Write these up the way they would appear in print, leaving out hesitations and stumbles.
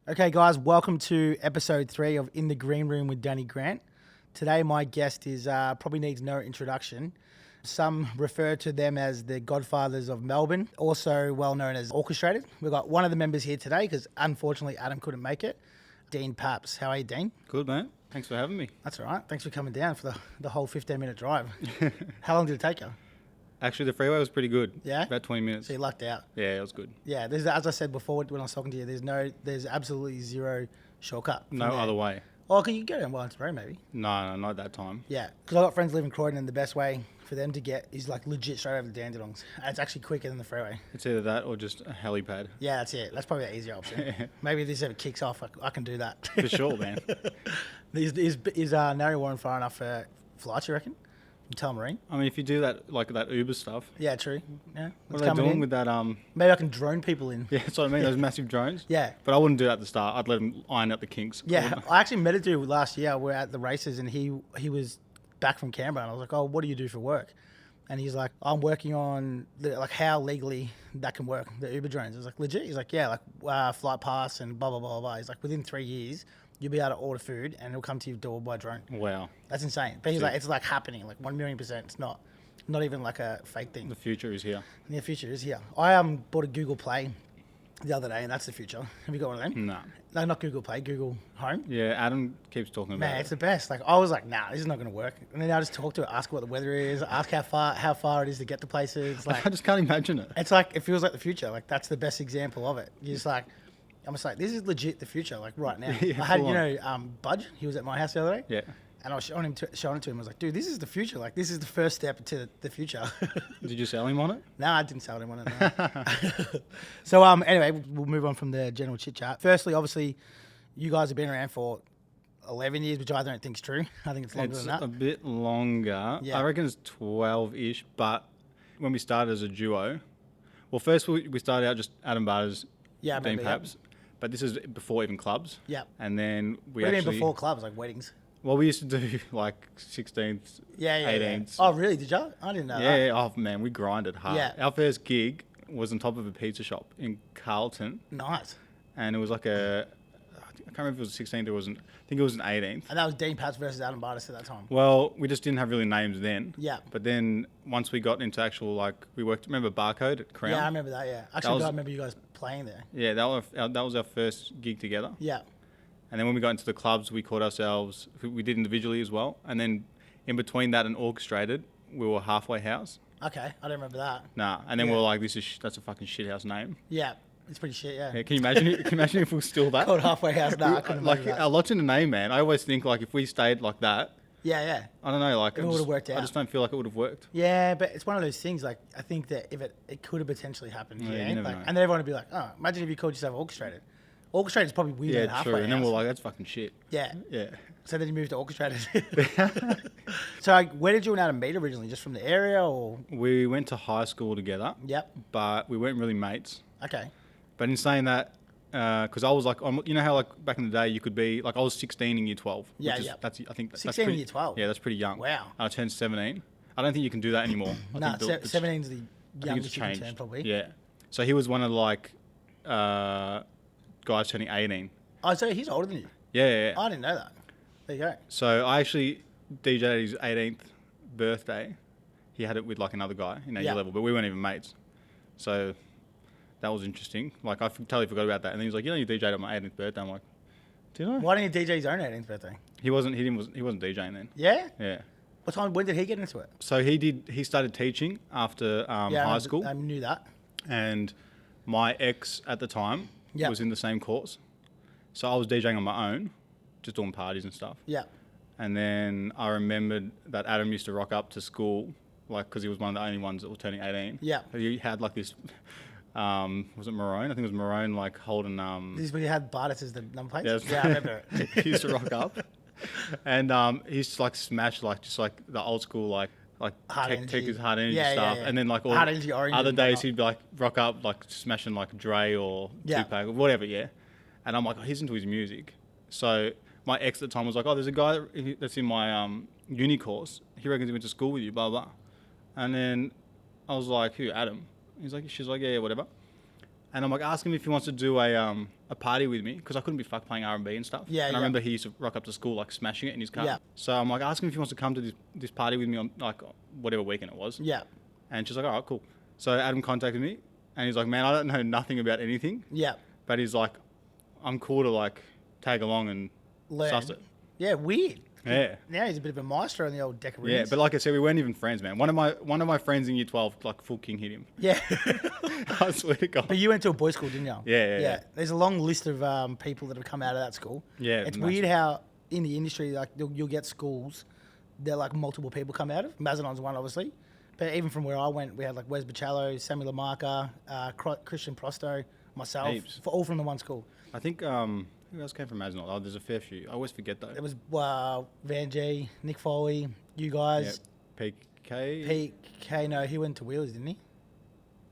Okay, guys, welcome to episode 3 of In the Green Room with Danny Grant. Today, my guest is probably needs no introduction. Some refer to them as the godfathers of Melbourne, also well known as Orkestrated. We've got one of the members here today because unfortunately Adam couldn't make it. Dean Paps. How are you, Dean? Good, man. Thanks for having me. That's all right. Thanks for coming down for the whole 15-minute drive. How long did it take you? Actually, the freeway was pretty good. Yeah? About 20 minutes. So you lucked out. Yeah, it was good. Yeah, as I said before when I was talking to you, there's absolutely zero shortcut. No other way. Oh, can you go down Wellington Road maybe? No, not at that time. Yeah, because I've got friends live in Croydon and the best way for them to get is like legit straight over the Dandenongs. And it's actually quicker than the freeway. It's either that or just a helipad. Yeah, that's it. That's probably the easier option. Maybe if this ever kicks off, I can do that. For sure, man. Is Narry Warren far enough for flights, you reckon? From Marine? I mean, if you do that, like that Uber stuff. Yeah, true. Yeah. What are they doing with that? Maybe I can drone people in. Yeah, that's what I mean, those massive drones. Yeah. But I wouldn't do that at the start. I'd let them iron out the kinks. Yeah, I actually met a dude last year. We're at the races and he was back from Canberra and I was like, oh, what do you do for work? And he's like, I'm working on how legally that can work, the Uber drones. I was like, legit? He's like, yeah, flight pass and blah, blah, blah, blah. He's like, within 3 years, you'll be able to order food and it'll come to your door by drone. Wow. That's insane. But he's like, it's like happening, like 1,000,000%. It's not even like a fake thing. The future is here. The future is here. I bought a Google Play the other day and that's the future. Have you got one of them? No. No, not Google Play, Google Home. Yeah, Adam keeps talking about Man, it. it's the best. Like I was like, nah, this is not going to work. And then I just talk to it, ask what the weather is, ask how far it is to get to places. Like I just can't imagine it. it's like it feels like the future. Like that's the best example of it. You're just like, I'm just like, this is legit the future. Like right now, Yeah, I had full on. Budge. He was at my house the other day. Yeah. And I was showing it to him. I was like, dude, this is the future. Like this is the first step to the future. Did you sell him on it? No, I didn't sell him on it. No. So anyway, we'll move on from the general chit chat. Firstly, obviously, you guys have been around for 11 years, which I don't think is true. I think it's longer than that. A bit longer. Yeah. I reckon it's 12-ish, but when we started as a duo, well, first we started out just Adam Barters, Yeah, I Dean remember, Paps, but this is before even clubs. Yeah. And then we What do you actually... mean before clubs, like weddings? Well, we used to do like 16th, Yeah. 18th. Oh, really? Did you? I didn't know that. Yeah, oh man, we grinded hard. Yeah. Our first gig was on top of a pizza shop in Carlton, Nice. and it was like I can't remember if it was 16th or wasn't. I think it was an 18th. And that was Dean Paps versus Adam Bartis at that time. Well, we just didn't have really names then. Yeah. But then once we got into actual, we worked, remember Barcode at Crown? Yeah, I remember that, yeah. Actually, I remember you guys playing there. Yeah, that was our first gig together. Yeah. And then when we got into the clubs, we called ourselves, we did individually as well. And then in between that and Orkestrated, we were Halfway House. Okay, I don't remember that. Nah, and then we were like, that's a fucking shithouse name. Yeah, it's pretty shit, yeah. Yeah, can you imagine it? Can you imagine if we were still that? Called Halfway House, no, I couldn't imagine that. A lot's in the name, man. I always think if we stayed like that, Yeah. I don't know, It would have worked out. I just don't feel like it would have worked. Yeah, but it's one of those things, I think that if it could have potentially happened, Yeah, yeah. you never know. And then everyone would be like, oh, imagine if you called yourself Orkestrated. Orchestrated is probably weirder than Yeah, Halfway true. And then House. we're like, that's fucking shit. Yeah. Yeah. So then you moved to Orchestrated. So where did you and Adam meet originally? Just from the area or? We went to high school together. Yep. But we weren't really mates. Okay. But in saying that, because I was you know how back in the day you could be I was 16 in year 12. Yeah, which is, yeah. I think that's 16 in pretty, year 12? Yeah, that's pretty young. Wow. And I turned 17. I don't think you can do that anymore. No, 17 is the I think youngest it's you can changed. turn probably. Yeah. So he was one of guys turning 18. Oh, so he's older than you? Yeah. I didn't know that. There you go. So I actually DJ'd at his 18th birthday. He had it with another guy in year level, but we weren't even mates. So that was interesting. I totally forgot about that. And then he was like, you DJ'd at my 18th birthday. I'm like, did I? Why didn't he DJ his own 18th birthday? He wasn't DJing then. Yeah? Yeah. When did he get into it? So he started teaching after high school. I knew that. And my ex at the time was in the same course. So I was DJing on my own, just doing parties and stuff. Yeah. And then I remembered that Adam used to rock up to school, because he was one of the only ones that were turning 18. Yeah. He had this, was it Maroon? I think it was Maroon, holding... This is when you had Bartis as the number plate? Yeah, I remember it. He used to rock up. And he used to smash the old school Hard energy. take his hard energy Yeah, stuff. yeah. And then all Hard energy, orange other and days whatnot. he'd be rock up smashing Dre or Yeah. Tupac or whatever, yeah. And I'm like, he's into his music. So my ex at the time was like, there's a guy that's in my uni course. He reckons he went to school with you, blah, blah. And then I was like, who, Adam? She's like, yeah, whatever. And I'm like, ask him if he wants to do a a party with me because I couldn't be fucked playing R&B and stuff. Yeah, and I yeah. remember he used to rock up to school like smashing it in his car. Yeah. So I'm like, ask him if he wants to come to this party with me on like whatever weekend it was. Yeah. And she's like, all right, cool. So Adam contacted me and he's like, man, I don't know nothing about anything. Yeah. But he's like, I'm cool to like tag along and Learn. suss it. Yeah, weird. Yeah. Now he's a bit of a maestro on the old deck of Yeah, rings. but like I said, we weren't even friends, man. One of my friends in year 12, like full king hit him. Yeah. I swear to God. But you went to a boys' school, didn't you? Yeah. There's a long list of people that have come out of that school. Yeah, It's massive. weird how in the industry, like you'll get schools that like multiple people come out of. Mazanon's one, obviously. But even from where I went, we had like Wes Baccello, Sammy Lamarca, Christian Prosto, myself, Heaps. all from the one school. I think who else came from Mazenot? Oh, there's a fair few. I always forget though. It was Van G, Nick Foley, you guys. Yeah. PK. PK, no, he went to Wheelers, didn't he?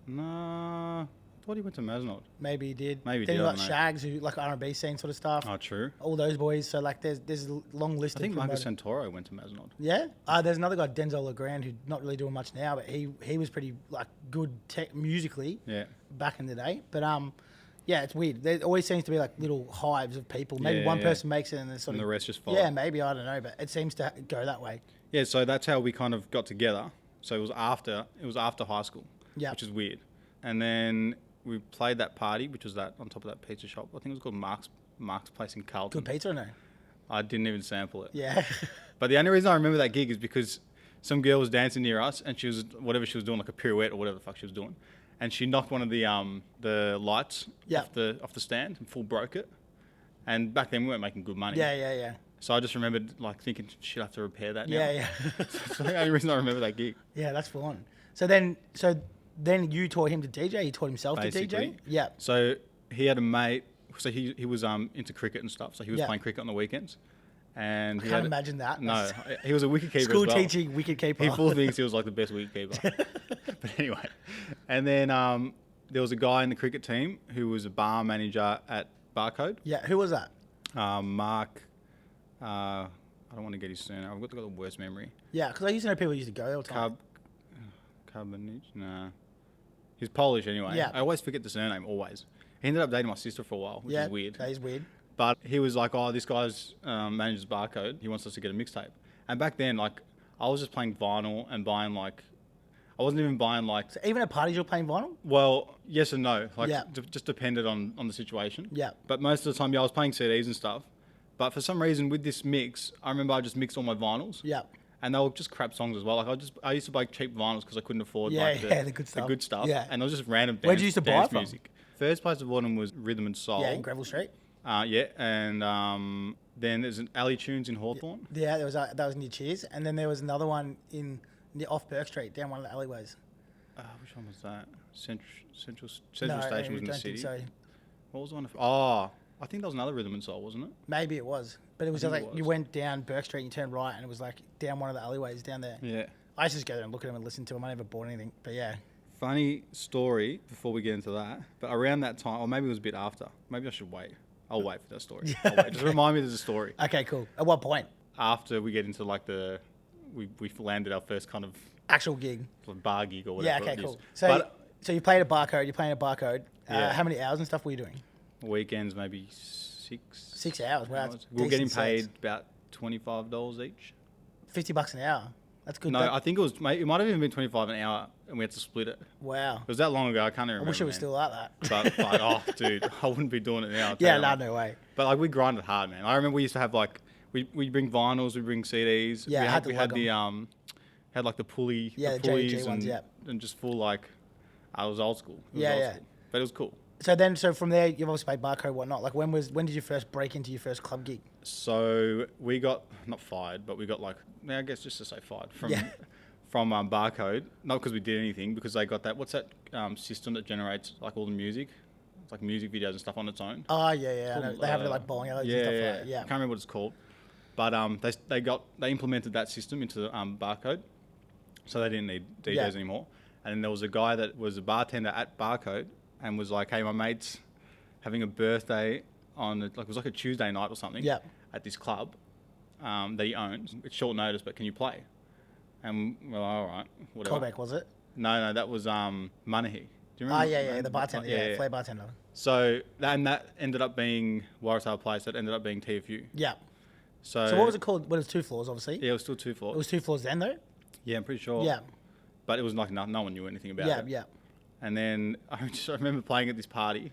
Nah, I thought he went to Mazenot. Maybe he did. Maybe he then did, you I got don't know. Shags, who like R&B scene sort of stuff. Oh, true. All those boys. So like there's a long list I think of Marcus promoted- Santoro went to Mazenot. Yeah. There's another guy, Denzel LeGrand, who's not really doing much now, but he was pretty like good musically Yeah. back in the day. But yeah, it's weird. There always seems to be like little hives of people. Maybe Yeah, one yeah. person makes it and then sort And of the rest just follow. Yeah, maybe, I don't know, but it seems to go that way. Yeah, so that's how we kind of got together. So it was after high school. Yeah. Which is weird. And then we played that party, which was that on top of that pizza shop. I think it was called Mark's Place in Carlton. Good pizza or no? I didn't even sample it. Yeah. But the only reason I remember that gig is because some girl was dancing near us and she was whatever she was doing, like a pirouette or whatever the fuck she was doing. And she knocked one of the lights off the stand and full broke it. And back then we weren't making good money. Yeah. So I just remembered like thinking she'd have to repair that now. Yeah. That's the only reason I remember that gig. Yeah, that's full on. So then you taught him to DJ. He taught himself to Basically. DJ. Yeah. So he had a mate. So he was into cricket and stuff. So he was Yeah. playing cricket on the weekends. And I can't imagine that. No, he was a wicket keeper School as well. teaching wicket keeper. He full thinks he was like the best wicket keeper. But anyway, and then there was a guy in the cricket team who was a bar manager at Barcode. Yeah, who was that? Mark. I don't want to get his surname. I've got the worst memory. Yeah, because I used to know people who used to go there all the time. Carbonich? Nah. He's Polish anyway. Yeah. I always forget the surname, always. He ended up dating my sister for a while, which is weird. That is weird. But he was like, oh, this guy's manages Barcode. He wants us to get a mixtape. And back then, like, I was just playing vinyl and buying, like, I wasn't even buying, like... So even at parties you're playing vinyl? Well, yes and no. Like, Yeah. just depended on the situation. Yeah. But most of the time, I was playing CDs and stuff. But for some reason, with this mix, I remember I just mixed all my vinyls. Yeah. And they were just crap songs as well. Like, I used to buy cheap vinyls because I couldn't afford, Yeah, like, the good stuff. The good stuff. Yeah. And it was just random dance, Where'd you used to buy dance from? music. First place I bought them was Rhythm and Soul. Yeah, in Greville Street. Yeah, and then there's an Alley Tunes in Hawthorne. Yeah, that was near Cheers. And then there was another one off Burke Street, down one of the alleyways. Which one was that? Central No, Station was in the I don't city. think so. What was the one? I think that was another Rhythm and Soul, wasn't it? Maybe it was. But it was I think like it was. you went down Burke Street and you turned right and it was like down one of the alleyways down there. Yeah. I used to just go there and look at them and listen to them. I never bought anything. But yeah. Funny story before we get into that, but around that time, or maybe it was a bit after. Maybe I should wait. I'll wait for that story. I'll wait. Just remind me there's a story. Okay, cool. At what point? After we get into like we landed our first kind of Actual gig. bar gig or Yeah, whatever. okay, it is. cool. But So you played at Barcode. You're playing at Barcode. Yeah. How many hours and stuff were you doing? weekends maybe 6 6 hours. Wow, that's we were getting decent paid sets. about $25 each. $50 an hour. That's good. No, I think it might have even been 25 an hour, and we had to split it. Wow. It was that long ago. I can't even I remember. wish it was man. still like that. But like, oh, dude, I wouldn't be doing it now. I'll tell Yeah, you, no, man. no way. But like we grinded hard, man. I remember we used to have like we bring vinyls, we bring CDs. Yeah, I had to we lug had the had like the pulley, Yeah, the the pulleys JG ones, yeah. and just full like I was old school. It was Yeah, old yeah. School. But it was cool. So from there, you've obviously played Barcode, whatnot. Like when did you first break into your first club gig? So we got not fired, but we got like I guess just to say fired from Yeah. from Barcode. Not because we did anything, because they got that what's that system that generates like all the music. It's like music videos and stuff on its own. Oh yeah. I know. Called, They have it like bowling alleys yeah, and stuff yeah. like that. Yeah. I can't remember what it's called, but they implemented that system into Barcode, so they didn't need DJs Yeah. anymore. And then there was a guy that was a bartender at Barcode and was like, "Hey, my mate's having a birthday on it was like a Tuesday night or something Yeah. at this club that he owns. It's short notice, but can you play?" And well, all right, whatever. Callback, was it? No, that was Manahi. Do you remember? Yeah, the bartender, yeah, flair bartender. So that ended up being Waratah Place. That ended up being TFU. Yeah. So what was it called? Well, it was 2 floors, obviously. Yeah, it was still 2 floors. It was 2 floors then, though? Yeah, I'm pretty sure. Yeah. But it was like no one knew anything about it. Yeah. And then I remember playing at this party,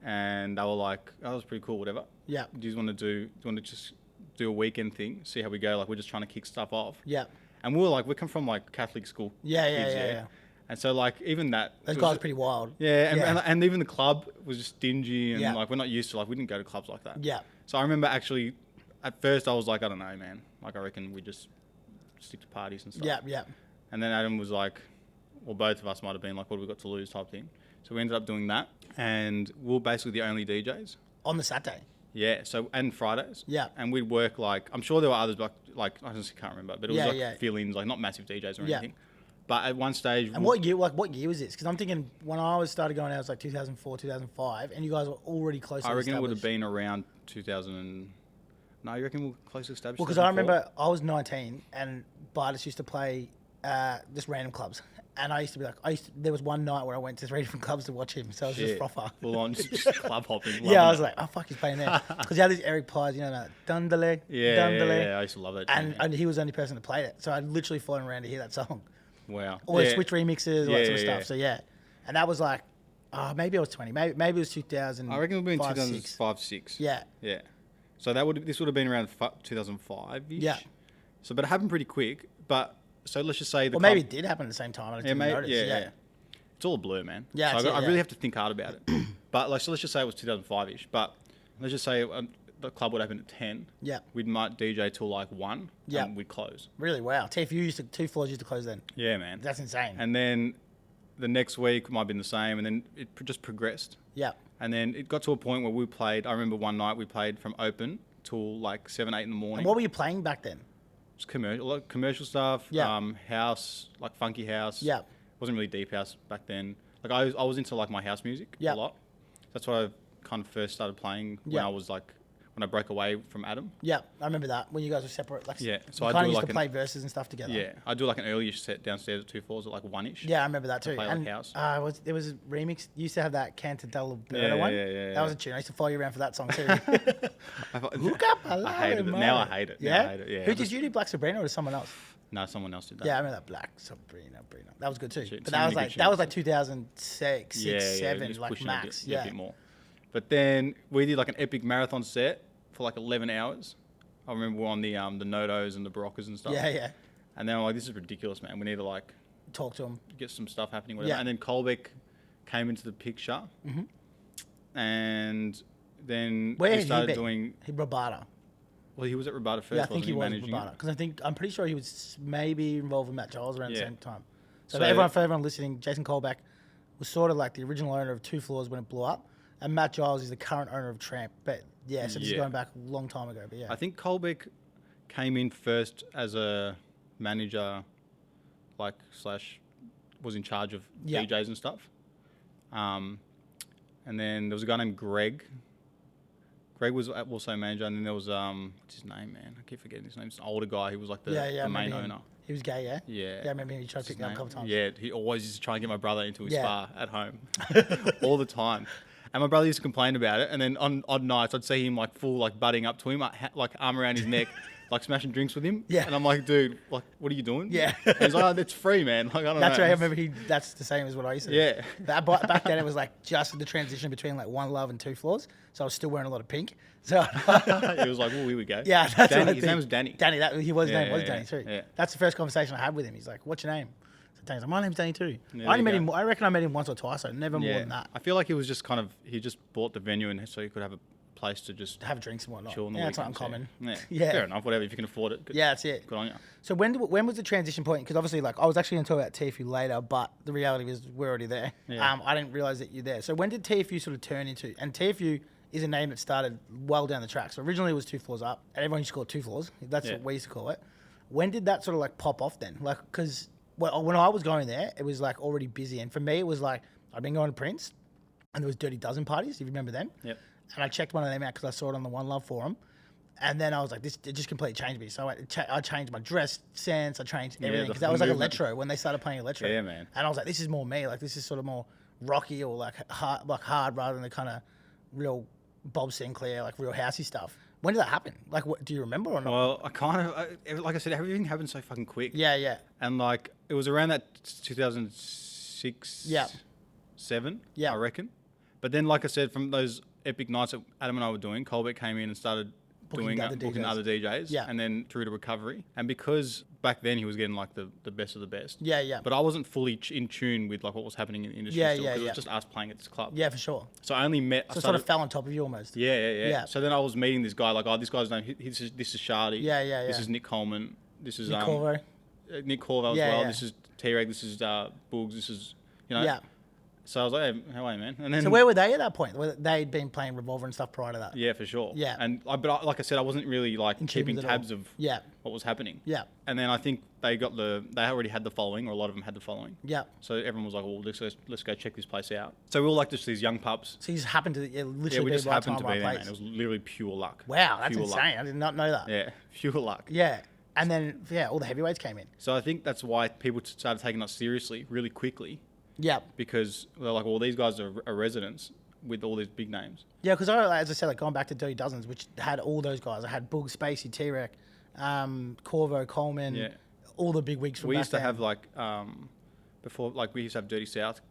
and they were like, "Oh, that was pretty cool, whatever." Yeah. Do you want to just do a weekend thing, see how we go? Like, we're just trying to kick stuff off. Yeah. And we come from like Catholic school. Yeah. And so like even that, those guys are pretty wild. Yeah, and even the club was just dingy, and like we're not used to, like, we didn't go to clubs like that. Yeah. So I remember actually, at first I was like, I don't know, man. Like, I reckon we just stick to parties and stuff. Yeah. And then Adam was like, well, both of us might have been like, what have we got to lose type thing. So we ended up doing that, and we were basically the only DJs. On the Saturday? Yeah, so, and Fridays. Yeah. And we'd work like, I'm sure there were others, but like I just can't remember, but it was fill-ins, like not massive DJs or anything. But at one stage... And what year was this? Because I'm thinking when I started going out, it was like 2004, 2005, and you guys were already close to I reckon it would have been around 2000 No, you reckon we're close to established? Well, because I remember I was 19 and Bartis used to play just random clubs. And I used to be like, there was one night where I went to 3 different clubs to watch him. So I was just proper. Full on, just club hopping. Yeah, I was like, oh, fuck, he's playing there. Because he had these Eric Pies, you know, that Dundalek. Yeah, I used to love that. And he was the only person that played it. So I'd literally flown around to hear that song. Wow. All the Switch remixes, all that sort of stuff. So yeah. And that was like, maybe I was 20. Maybe it was 2000. I reckon it would have been 2005, 6. Yeah. Yeah. So this would have been around 2005-ish. Yeah. So, but it happened pretty quick. But so let's just say Well, maybe it did happen at the same time. I didn't notice. Yeah. It's all a blur, man. Yeah. So I really have to think hard about it. But like, so let's just say it was 2005-ish. But let's just say the club would open at 10. Yeah. We might DJ till like 1. Yeah. And we'd close. Really? Wow. TFU 2 floors used to close then. Yeah, man. That's insane. And then the next week might have been the same, and then it just progressed. Yeah. And then it got to a point where we played. I remember one night we played from open till like 7, 8 in the morning. And what were you playing back then? Just commercial stuff. Yeah. House, like funky house. Yeah. Wasn't really deep house back then. Like I was into like my house music a lot. That's what I kind of first started playing when I was like, when I broke away from Adam. Yeah, I remember that when you guys were separate. Like, yeah, so I kind of used to play verses and stuff together. Yeah, I do like an earlier set downstairs at 2 floors at like 1-ish. Yeah, I remember that too. Play and like house. there was a remix. You used to have that Cantadella Berta one. Yeah. That was a tune. I used to follow you around for that song too. Look up, I hated it. Now I hate it. Yeah. Yeah. Who did you do, Black Sabrina, or was someone else? No, someone else did that. Yeah, I remember that Black Sabrina. That was good too. Shit, but that was like 2006, 7, like max. A bit more. But then we did like an epic marathon set for like 11 hours. I remember we were on the Nodos and the Baroccas and stuff. Yeah. And then I'm like, this is ridiculous, man. We need to like talk to him, get some stuff happening, whatever. Yeah. And then Colbeck came into the picture, and then we started doing Rabata. Well, he was at Rabata first. Yeah, I think he was at managing Rabata because I'm pretty sure he was maybe involved with Matt Giles around the same time. So, for everyone listening, Jason Colbeck was sort of like the original owner of 2 Floors when it blew up, and Matt Giles is the current owner of Tramp. But yeah, so this is going back a long time ago. But yeah, I think Colbeck came in first as a manager, like / was in charge of DJs and stuff. And then there was a guy named Greg. Greg was also a manager, and then there was what's his name, man? I keep forgetting his name. It's an older guy. He was like the main owner. He was gay, yeah? Yeah. Yeah, I remember he tried to pick me up a couple times. Yeah, he always used to try and get my brother into his spa at home. All the time. And my brother used to complain about it, and then on odd nights, I'd see him like full, like butting up to him, like arm around his neck, like smashing drinks with him. Yeah. And I'm like, dude, like, what are you doing? Yeah. And he's like, oh, that's free, man. Like, I don't know. That's right. I remember that's the same as what I used to do. Yeah. Back then, it was like just the transition between like 1 Love and 2 Floors. So I was still wearing a lot of pink. So he was like, well, here we go. Yeah, that's Danny, what his name was Danny. Danny, his name was Danny too. Yeah. That's the first conversation I had with him. He's like, what's your name? So Danny's like, my name's Danny too. Yeah, I reckon I met him once or twice, so never more than that. I feel like he was just he just bought the venue and so he could have a place to just have drinks and whatnot. Chill on the it's not weekends, uncommon. Yeah. Fair enough, whatever, if you can afford it. Yeah, that's it. Good on you. So when was the transition point? Because obviously, like, I was actually going to talk about TFU later, but the reality is we're already there. Yeah. I didn't realise that you're there. So when did TFU sort of turn into... And TFU is a name that started well down the track. So originally it was 2 Floors up, and everyone used to call it 2 Floors. That's what we used to call it. When did that sort of like pop off then? Like, because when I was going there, it was like already busy. And for me, it was like, I'd been going to Prince, and there was Dirty Dozen parties, if you remember them. Yep. And I checked one of them out because I saw it on the One Love forum. And then I was like, it just completely changed me. So I changed my dress sense. I changed everything. Because that was like electro when they started playing electro. Yeah, man. And I was like, this is more me. Like, this is sort of more rocky or like hard rather than the kind of real Bob Sinclair, like real housey stuff. When did that happen? Like, what do you remember or not? Well, like I said, everything happened so fucking quick. Yeah. And like, it was around that 2006, Yeah. 7, Yeah. I reckon. But then, like I said, from those epic nights that Adam and I were doing, Colbert came in and started booking other DJs, yeah. and then through to recovery. And because back then he was getting like the best of the best. Yeah. But I wasn't fully in tune with like what was happening in the industry still, because it was just us playing at this club. Yeah, for sure. So I only met... So it sort of fell on top of you almost. Yeah. So then I was meeting this guy, like, oh, this guy's name, this is Shardy. Yeah. This is Nick Coleman. This is... Nick Corvo. Nick Corvo as well. This is T-Reg. This is Boogs. This is, you know... Yeah. So I was like, hey, how are you, man? And then, so where were they at that point? They'd been playing Revolver and stuff prior to that? Yeah, for sure. Yeah. And like I said, I wasn't really like keeping tabs of what was happening. Yeah. And then I think they already had the following, or a lot of them had the following. Yeah. So everyone was like, well, let's go check this place out. So we were like just these young pups. So you just happened to literally we be just right happened time, to be right there, place. man. It was literally pure luck. Wow, that's pure insane. luck. I did not know that. Yeah, pure luck. Yeah. And then, all the heavyweights came in. So I think that's why people started taking us seriously really quickly. Yeah. Because they're like, well, these guys are residents with all these big names. Yeah, because as I said, like going back to Dirty Dozens, which had all those guys. I had Boog, Spacey, T-Rec, Corvo, Coleman, all the big wigs from We back used to then. have like, before, like we used to have Dirty South.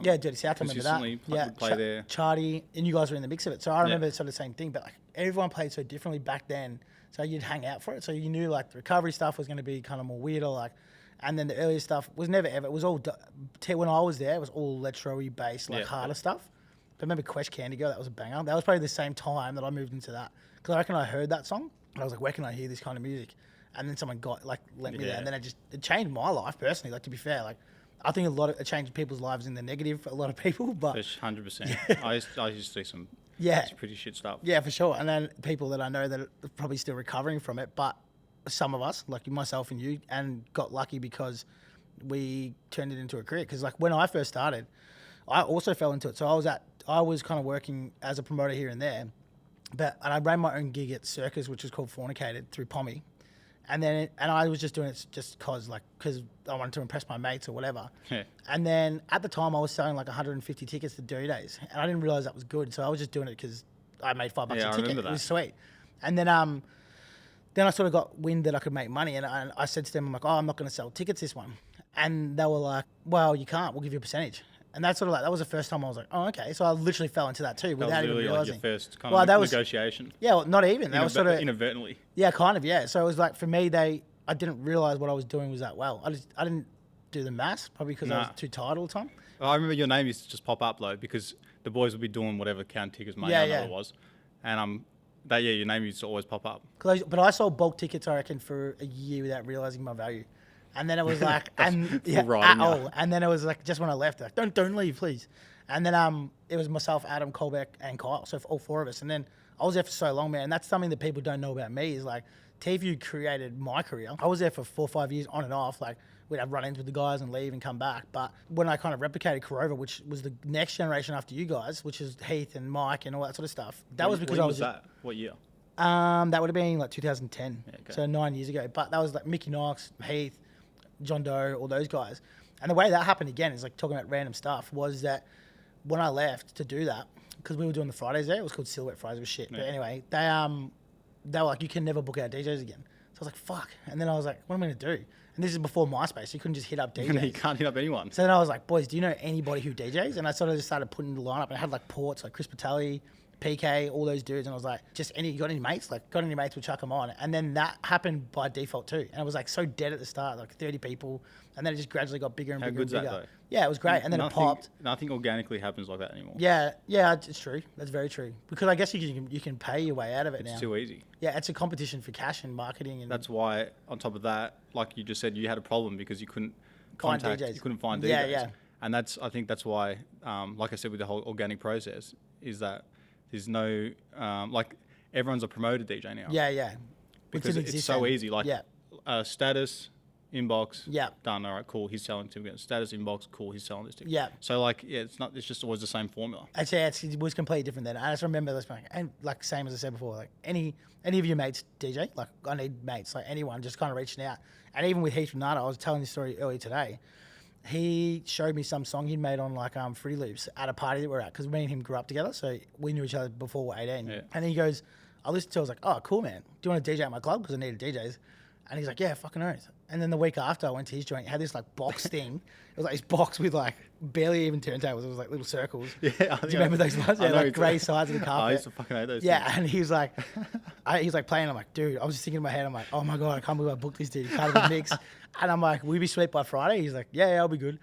Dirty South, I remember that. Would play there. Chardy, and you guys were in the mix of it. So I remember sort of the same thing, but like everyone played so differently back then. So you'd hang out for it. So you knew like the recovery stuff was going to be kind of more weirder, like. And then the earlier stuff was never ever. It was all when I was there. It was all electro-y based, like harder stuff. But I remember Quest Candy Girl. That was a banger. That was probably the same time that I moved into that, because I reckon I heard that song and I was like, where can I hear this kind of music? And then someone let me there, and then it changed my life personally. Like, to be fair, like I think it changed people's lives in the negative for a lot of people. But 100%. I used to see some pretty shit stuff. Yeah, for sure. And then people that I know that are probably still recovering from it, but some of us, like myself and you, and got lucky because we turned it into a career. Because like when I first started, I also fell into it. So I was kind of working as a promoter here and there, and I ran my own gig at Circus, which was called Fornicated, through Pommy. And I was just doing it just because I wanted to impress my mates or whatever. Yeah. And then at the time I was selling like 150 tickets to Dirty Days, and I didn't realize that was good. So I was just doing it because I made $5 a ticket. It was sweet. And then I sort of got wind that I could make money, and I said to them, I'm like, I'm not going to sell tickets this one. And they were like, well, you can't. We'll give you a percentage. And that's sort of like, that was the first time I was like, oh, okay. So I literally fell into that too without even realizing. Like your first kind of negotiation. Yeah, well, not even. That was sort of inadvertently. Yeah, kind of. Yeah. So it was like, for me, I didn't realize what I was doing was that well. I didn't do the maths, probably because I was too tired all the time. I remember your name used to just pop up though, because the boys would be doing whatever count tickets money I know it was, and your name used to always pop up. But I sold bulk tickets, I reckon, for a year without realizing my value. And then it was like, and then it was like, just when I left, like, don't leave, please. And then it was myself, Adam, Colbeck, and Kyle, so for all four of us. And then I was there for so long, man. And that's something that people don't know about me, is like, TVU created my career. I was there for 4 or 5 years on and off. Like, we'd have run-ins with the guys and leave and come back. But when I kind of replicated Corova, which was the next generation after you guys, which is Heath and Mike and all that sort of stuff, that was because I was that? What year? That would have been like 2010, okay. So 9 years ago. But that was like Mickey Knox, Heath, John Doe, all those guys. And the way that happened again is like talking about random stuff, was that when I left to do that, because we were doing the Fridays there, it was called Silhouette Fridays, with shit. Yeah. But anyway, they were like, you can never book out DJs again. So I was like, fuck. And then I was like, what am I going to do? And this is before MySpace. You couldn't just hit up DJs. You can't hit up anyone. So then I was like, boys, do you know anybody who DJs? And I sort of just started putting the line up. And I had like ports, like Chris Patali, PK, all those dudes. And I was like, you got any mates? Like, got any mates, we'll chuck them on. And then that happened by default too. And it was like so dead at the start, like 30 people. And then it just gradually got bigger and bigger and bigger. How good's that though? Yeah, it was great. And then it popped. Nothing organically happens like that anymore. Yeah, it's true. That's very true. Because I guess you can pay your way out of it now. It's too easy. Yeah, it's a competition for cash and marketing. And that's why, on top of that, like you just said, you had a problem because you couldn't find DJs. You couldn't find DJs. Yeah. And I think that's why, like I said, with the whole organic process, is that there's no, like, everyone's a promoted DJ now. Yeah. Because it's so easy. Like, status, inbox, done. All right, cool. He's selling tickets. Status, inbox, cool. He's selling this ticket. Yeah. So like, it's just always the same formula. I'd say it was completely different then. I just remember this, and like same as I said before, like any of your mates DJ, like I need mates, like anyone, just kind of reaching out. And even with Heath and Nada, I was telling this story earlier today. he showed me some song he'd made on like Fruity Loops at a party that we're at, because me and him grew up together, so we knew each other before we were 18. Yeah. And he goes, I listened to it, I was like, oh, cool, man. Do you want to DJ at my club? Because I needed DJs. And he's like, yeah, fucking oath. And then the week after I went to his joint, he had this like box thing. It was like this box with like barely even turntables. It was like little circles. Yeah. Do you remember those ones? Yeah, like grey sides of the carpet. I used to fucking hate those Yeah, things. and he was like, he's like playing. I'm like, dude, I was just thinking in my head, I'm like, oh my God, I can't believe I booked this dude. He can't even mix. And I'm like, will you be sweet by Friday? He's like, yeah, I'll be good.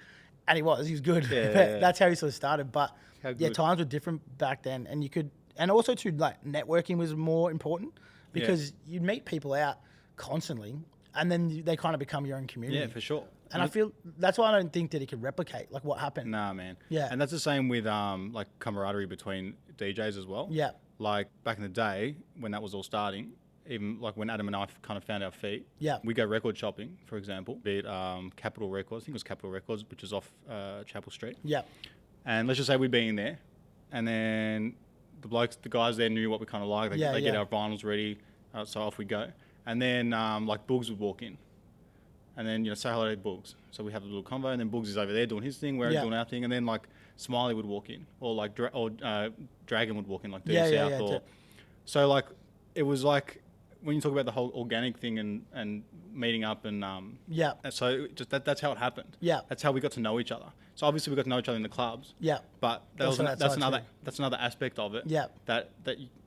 And he was good. Yeah. That's how he sort of started. But How yeah, good. times were different back then. And you could, and also too, like networking was more important, because you'd meet people out constantly, and then they kind of become your own community. Yeah, for sure. And I feel that's why I don't think that he could replicate like what happened. Nah, man. Yeah. And that's the same with like camaraderie between DJs as well. Yeah. Like back in the day when that was all starting, even like when Adam and I kind of found our feet. Yeah. We go record shopping, for example, be it Capitol Records. I think it was Capitol Records, which is off Chapel Street. Yeah. And let's just say we'd be in there, and then the guys there knew what we kind of like. They get our vinyls ready, so off we go. And then like Boogs would walk in, and then say hello to Boogs. So we have a little convo, and then Boogs is over there doing his thing, we're doing our thing, and then like Smiley would walk in, or like Dragon would walk in, like Dirty South, so like it was like when you talk about the whole organic thing and meeting up and so just that's how it happened. Yeah. That's how we got to know each other. So obviously we got to know each other in the clubs. Yeah. But that's another aspect of it. Yeah. That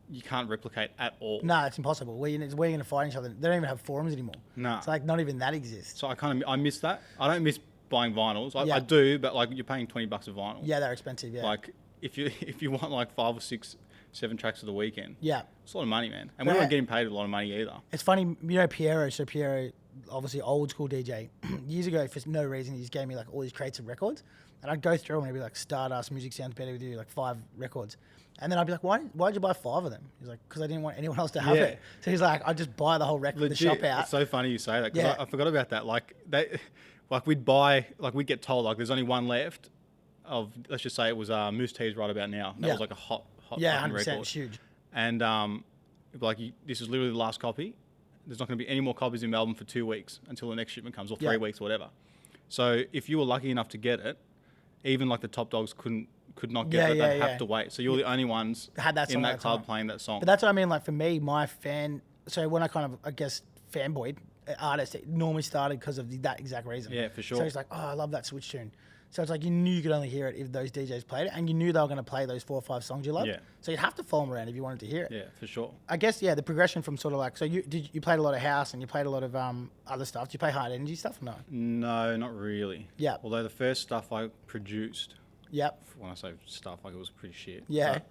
you can't replicate at all. No, it's impossible. We're going to fight each other. They don't even have forums anymore. No. It's like not even that exists. So I miss that. I don't miss buying vinyls. I do, but like you're paying $20 a vinyl. Yeah, they're expensive. Yeah. Like if you want like 5 or 6, 7 tracks of the weekend. Yeah. It's a lot of money, man. And we weren't getting paid a lot of money either. It's funny, Piero. So Piero, obviously old school DJ. Years ago, for no reason, he just gave me like all these crates of records, and I'd go through them and it'd be like Stardust, Music Sounds Better with You, like 5 records. And then I'd be like, why'd you buy 5 of them? He's like, because I didn't want anyone else to have it. So he's like, I'd just buy the whole record, the shop out. It's so funny you say that, because I forgot about that. Like we'd get told like there's only one left of, let's just say it was Moose T's right about now. That was like a hot 100%, record. it's huge. And this is literally the last copy. There's not going to be any more copies in Melbourne for 2 weeks until the next shipment comes, or 3 weeks or whatever. So if you were lucky enough to get it, even like the top dogs could not get it. They'd have to wait. So you're the only ones in that club playing that song. But that's what I mean. Like for me, so when I kind of, I guess, fanboyed artist, it normally started because of that exact reason. Yeah, for sure. So it's like, oh, I love that switch tune. So it's like you knew you could only hear it if those DJs played it, and you knew they were going to play those 4 or 5 songs you loved. Yeah. So you'd have to follow them around if you wanted to hear it. Yeah, for sure. I guess, the progression from sort of like, so you played a lot of house and you played a lot of other stuff. Did you play hard energy stuff or no? No, not really. Yeah. Although the first stuff I produced, Yep. when I say stuff, like it was pretty shit. Yeah. But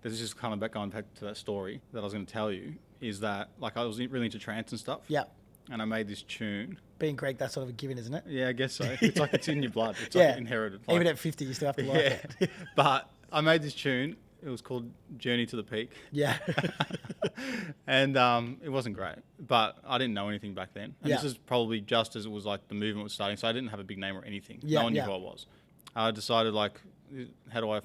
this is just kind of going back to that story that I was going to tell you, is that like I was really into trance and stuff. Yep. And I made this tune. Being Greek, that's sort of a given, isn't it? Yeah, I guess so. It's like it's in your blood. It's like inherited. Like, even at 50, you still have to like it. But I made this tune. It was called Journey to the Peak. Yeah. And it wasn't great, but I didn't know anything back then. And this is probably just as it was like the movement was starting, so I didn't have a big name or anything. No one knew who I was. I decided like, how do I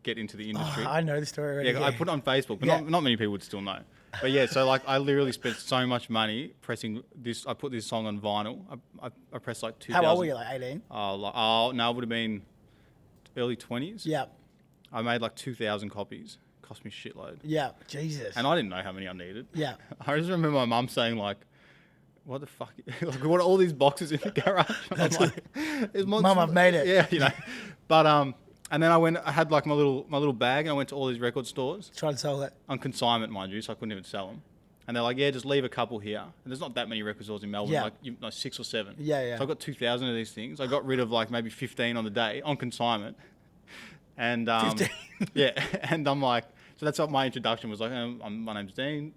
get into the industry? I know the story already. Yeah, I put it on Facebook, but not many people would still know. But yeah, so like I literally spent so much money pressing this. I put this song on vinyl. I pressed like 2,000. How old were you? Like 18? No, it would have been early 20s. Yeah. I made like 2,000 copies. Cost me a shitload. Yeah. Jesus. And I didn't know how many I needed. Yeah. I just remember my mum saying like, what the fuck? Like, what are all these boxes in the garage? I'm like, Mum, I've made it. Yeah, But and then I had like my little bag, and I went to all these record stores. Try to sell it. On consignment, mind you, so I couldn't even sell them. And they're like, yeah, just leave a couple here. And there's not that many record stores in Melbourne, like 6 or 7. Yeah. So I got 2,000 of these things. I got rid of like maybe 15 on the day on consignment. And 15. yeah, and I'm like, so that's what my introduction was like. My name's Dean.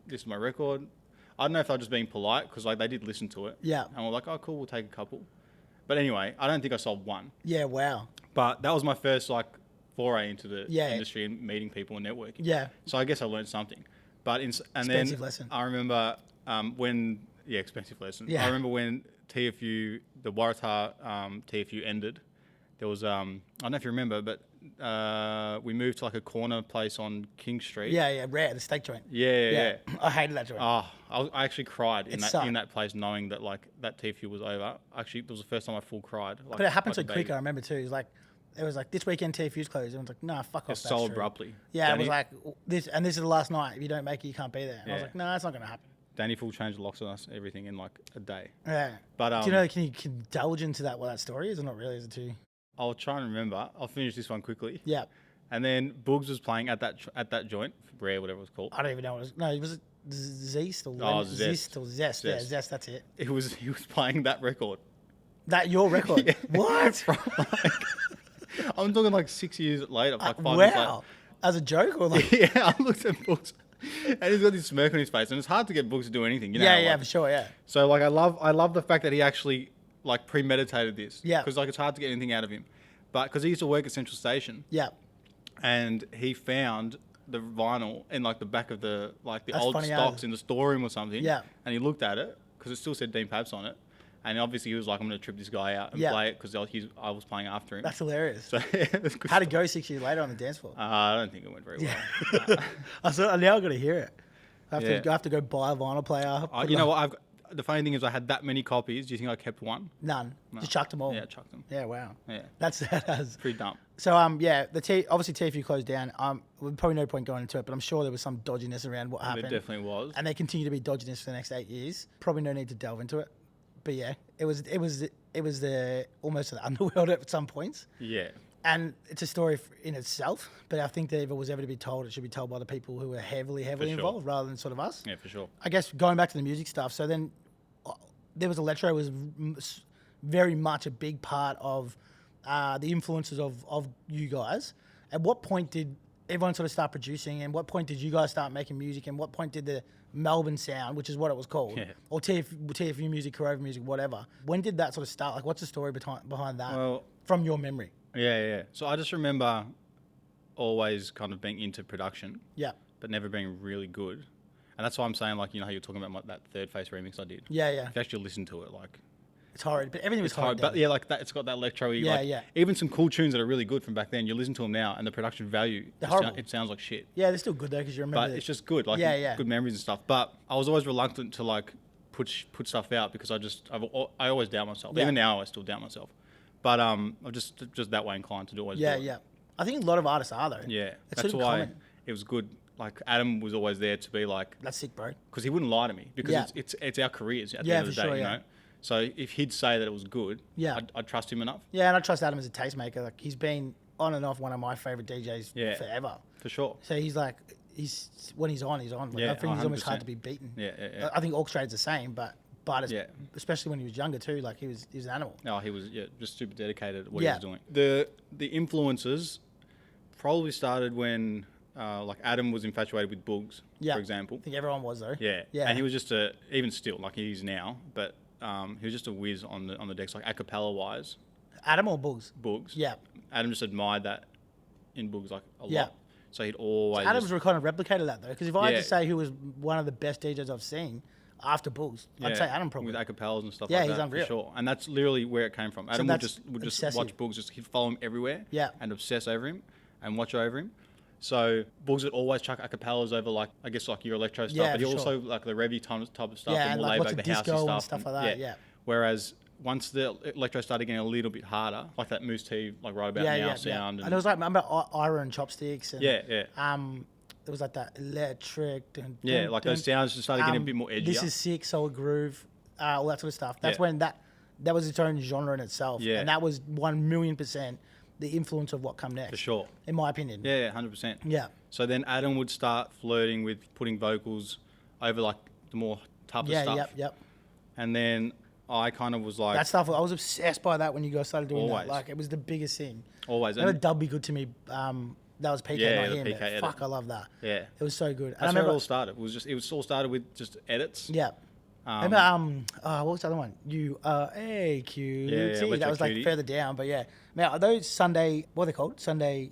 This is my record. I don't know if I was just being polite, because like they did listen to it. Yeah. And we're like, oh cool, we'll take a couple. But anyway, I don't think I sold one. Yeah. Wow. But that was my first like foray into the industry and meeting people and networking. Yeah. So I guess I learned something. But expensive lesson. I remember expensive lesson. Yeah. I remember when TFU, the Waratah TFU ended. There was I don't know if you remember, but we moved to like a corner place on King Street. Yeah, Rare, the steak joint. Yeah. I hated that joint. Oh, I actually cried It in sucked. that place, knowing that like that TFU was over. Actually, it was the first time I full cried. Like, But it happened so like a quick, baby. I remember too. It was like this weekend TFU's closed. And I was like, nah, fuck off. It's that's so true. abruptly. Yeah, it was Danny, like this is the last night. If you don't make it, you can't be there. And I was Yeah. like, no, it's not going to happen. Danny full changed the locks on us, everything in like a day. Yeah. But Do you know? Can you indulge into that? What that story is, or not really? Is it too? I'll try and remember. I'll finish this one quickly. Yeah. And then Boogs was playing at that joint, Rare, whatever it was called. I don't even know what it was. No, it was Zest or Zest. or Zest. Yeah, Zest. Zest. That's it. He was playing that record. That your record? Yeah. What? I'm talking like 6 years later, like 5 years later. Wow. As a joke or like? Yeah, I looked at Books, and he's got this smirk on his face, and it's hard to get Books to do anything. You know, Yeah, like, for sure. Yeah. So like, I love the fact that he actually like premeditated this. Yeah. Because like it's hard to get anything out of him, but because he used to work at Central Station. Yeah. And he found the vinyl in like the back of the That's old funny, stocks in the storeroom or something. Yeah. And he looked at it because it still said Dean Paps on it. And obviously he was like, I'm going to trip this guy out and play it because I was playing after him. That's hilarious. So, it was good How'd it stuff. go 6 years later on the dance floor? I don't think it went very well. Now I've got to hear it. I Yeah. have to go buy a vinyl player. You know what? The funny thing is I had that many copies. Do you think I kept one? None. No. Just chucked them all. Yeah, chucked them. Yeah, wow. Yeah. That's Pretty dumb. So obviously TFU closed down. Probably no point going into it, but I'm sure there was some dodginess around what happened. There definitely was. And they continue to be dodginess for the next 8 years. Probably no need to delve into it. But yeah, it was the almost the underworld at some points. Yeah. And it's a story in itself, but I think that if it was ever to be told, it should be told by the people who were heavily sure. involved rather than sort of us. Yeah, for sure. I guess going back to the music stuff, so then there was electro was very much a big part of the influences of you guys. At what point did everyone sort of start producing, and what point did you guys start making music, and what point did the Melbourne sound, which is what it was called, or TFU music, Corova music, whatever, when did that sort of start? Like, what's the story behind that from your memory? Yeah. So I just remember always kind of being into production. Yeah. But never being really good. And that's why I'm saying, like, you know how you're talking about that Third Face remix I did? Yeah. If you actually listen to it, like... It's horrid, but everything was horrid. But yeah, like that, it's got that electro-y, Yeah. even some cool tunes that are really good from back then, you listen to them now and the production value, it sounds like shit. Yeah, they're still good though, because you remember. But it's just good, like good memories and stuff. But I was always reluctant to like put stuff out because I always doubt myself. Yeah. Even now I still doubt myself. But I'm just that way inclined to do always. Yeah. I think a lot of artists are though. Yeah, it's that's sort of why common. it was good. Like Adam was always there to be like, that's sick, bro. Because he wouldn't lie to me because it's our careers at the end of the day, you know. So if he'd say that it was good, I'd trust him enough. Yeah, and I trust Adam as a tastemaker. Like, he's been on and off one of my favorite DJs forever. For sure. So when he's on. Like, I think he's almost hard to be beaten. Yeah. I think Orkestrated's the same, but especially when he was younger too. Like, he was an animal. No, he was just super dedicated at what he was doing. The influences probably started when like Adam was infatuated with Boogs, for example. I think everyone was though. Yeah. And he was just even still, like he is now, but he was just a whiz on the decks, like a cappella wise. Adam or Boogs? Boogs. Yeah. Adam just admired that in Boogs like a Yeah. lot. So he'd always. So Adam's kind of replicated that though, because if I had to say who was one of the best DJs I've seen after Boogs, I'd say Adam probably. With acapellas and stuff Yeah, like that. he's unreal. For sure. And that's literally where it came from. Adam would just watch Boogs, he'd follow him everywhere and obsess over him and watch over him. So Boogs would always chuck acapellas over, like, I guess, like your electro stuff, but he also like the revy type of stuff, and more like laid back, the housey and stuff like that. Yeah. Whereas once the electro started getting a little bit harder, like that Moose T, like right about now sound, and it was like, remember Ira and Chopsticks, and it was like that electric, like those sounds just started getting a bit more edgy. This is sick, soul groove, all that sort of stuff. That's when that was its own genre in itself, and that was 1,000,000% the influence of what come next. For sure. In my opinion. Yeah, 100%. Yeah. So then Adam would start flirting with putting vocals over like the more tougher stuff. Yep. And then I kind of was like... That stuff, I was obsessed by that when you guys started doing Always. that. Like, it was the biggest thing. Always. Remember Dub Be Good To Me, that was PK, not him. PK edit. Fuck, I love that. Yeah. It was so good. That's where it all started. It was all started with just edits. Yeah. Remember, what was the other one? You are a cutie. Yeah, that was like Cutie. further down, but yeah. Now, are those Sunday, what are they called? Sunday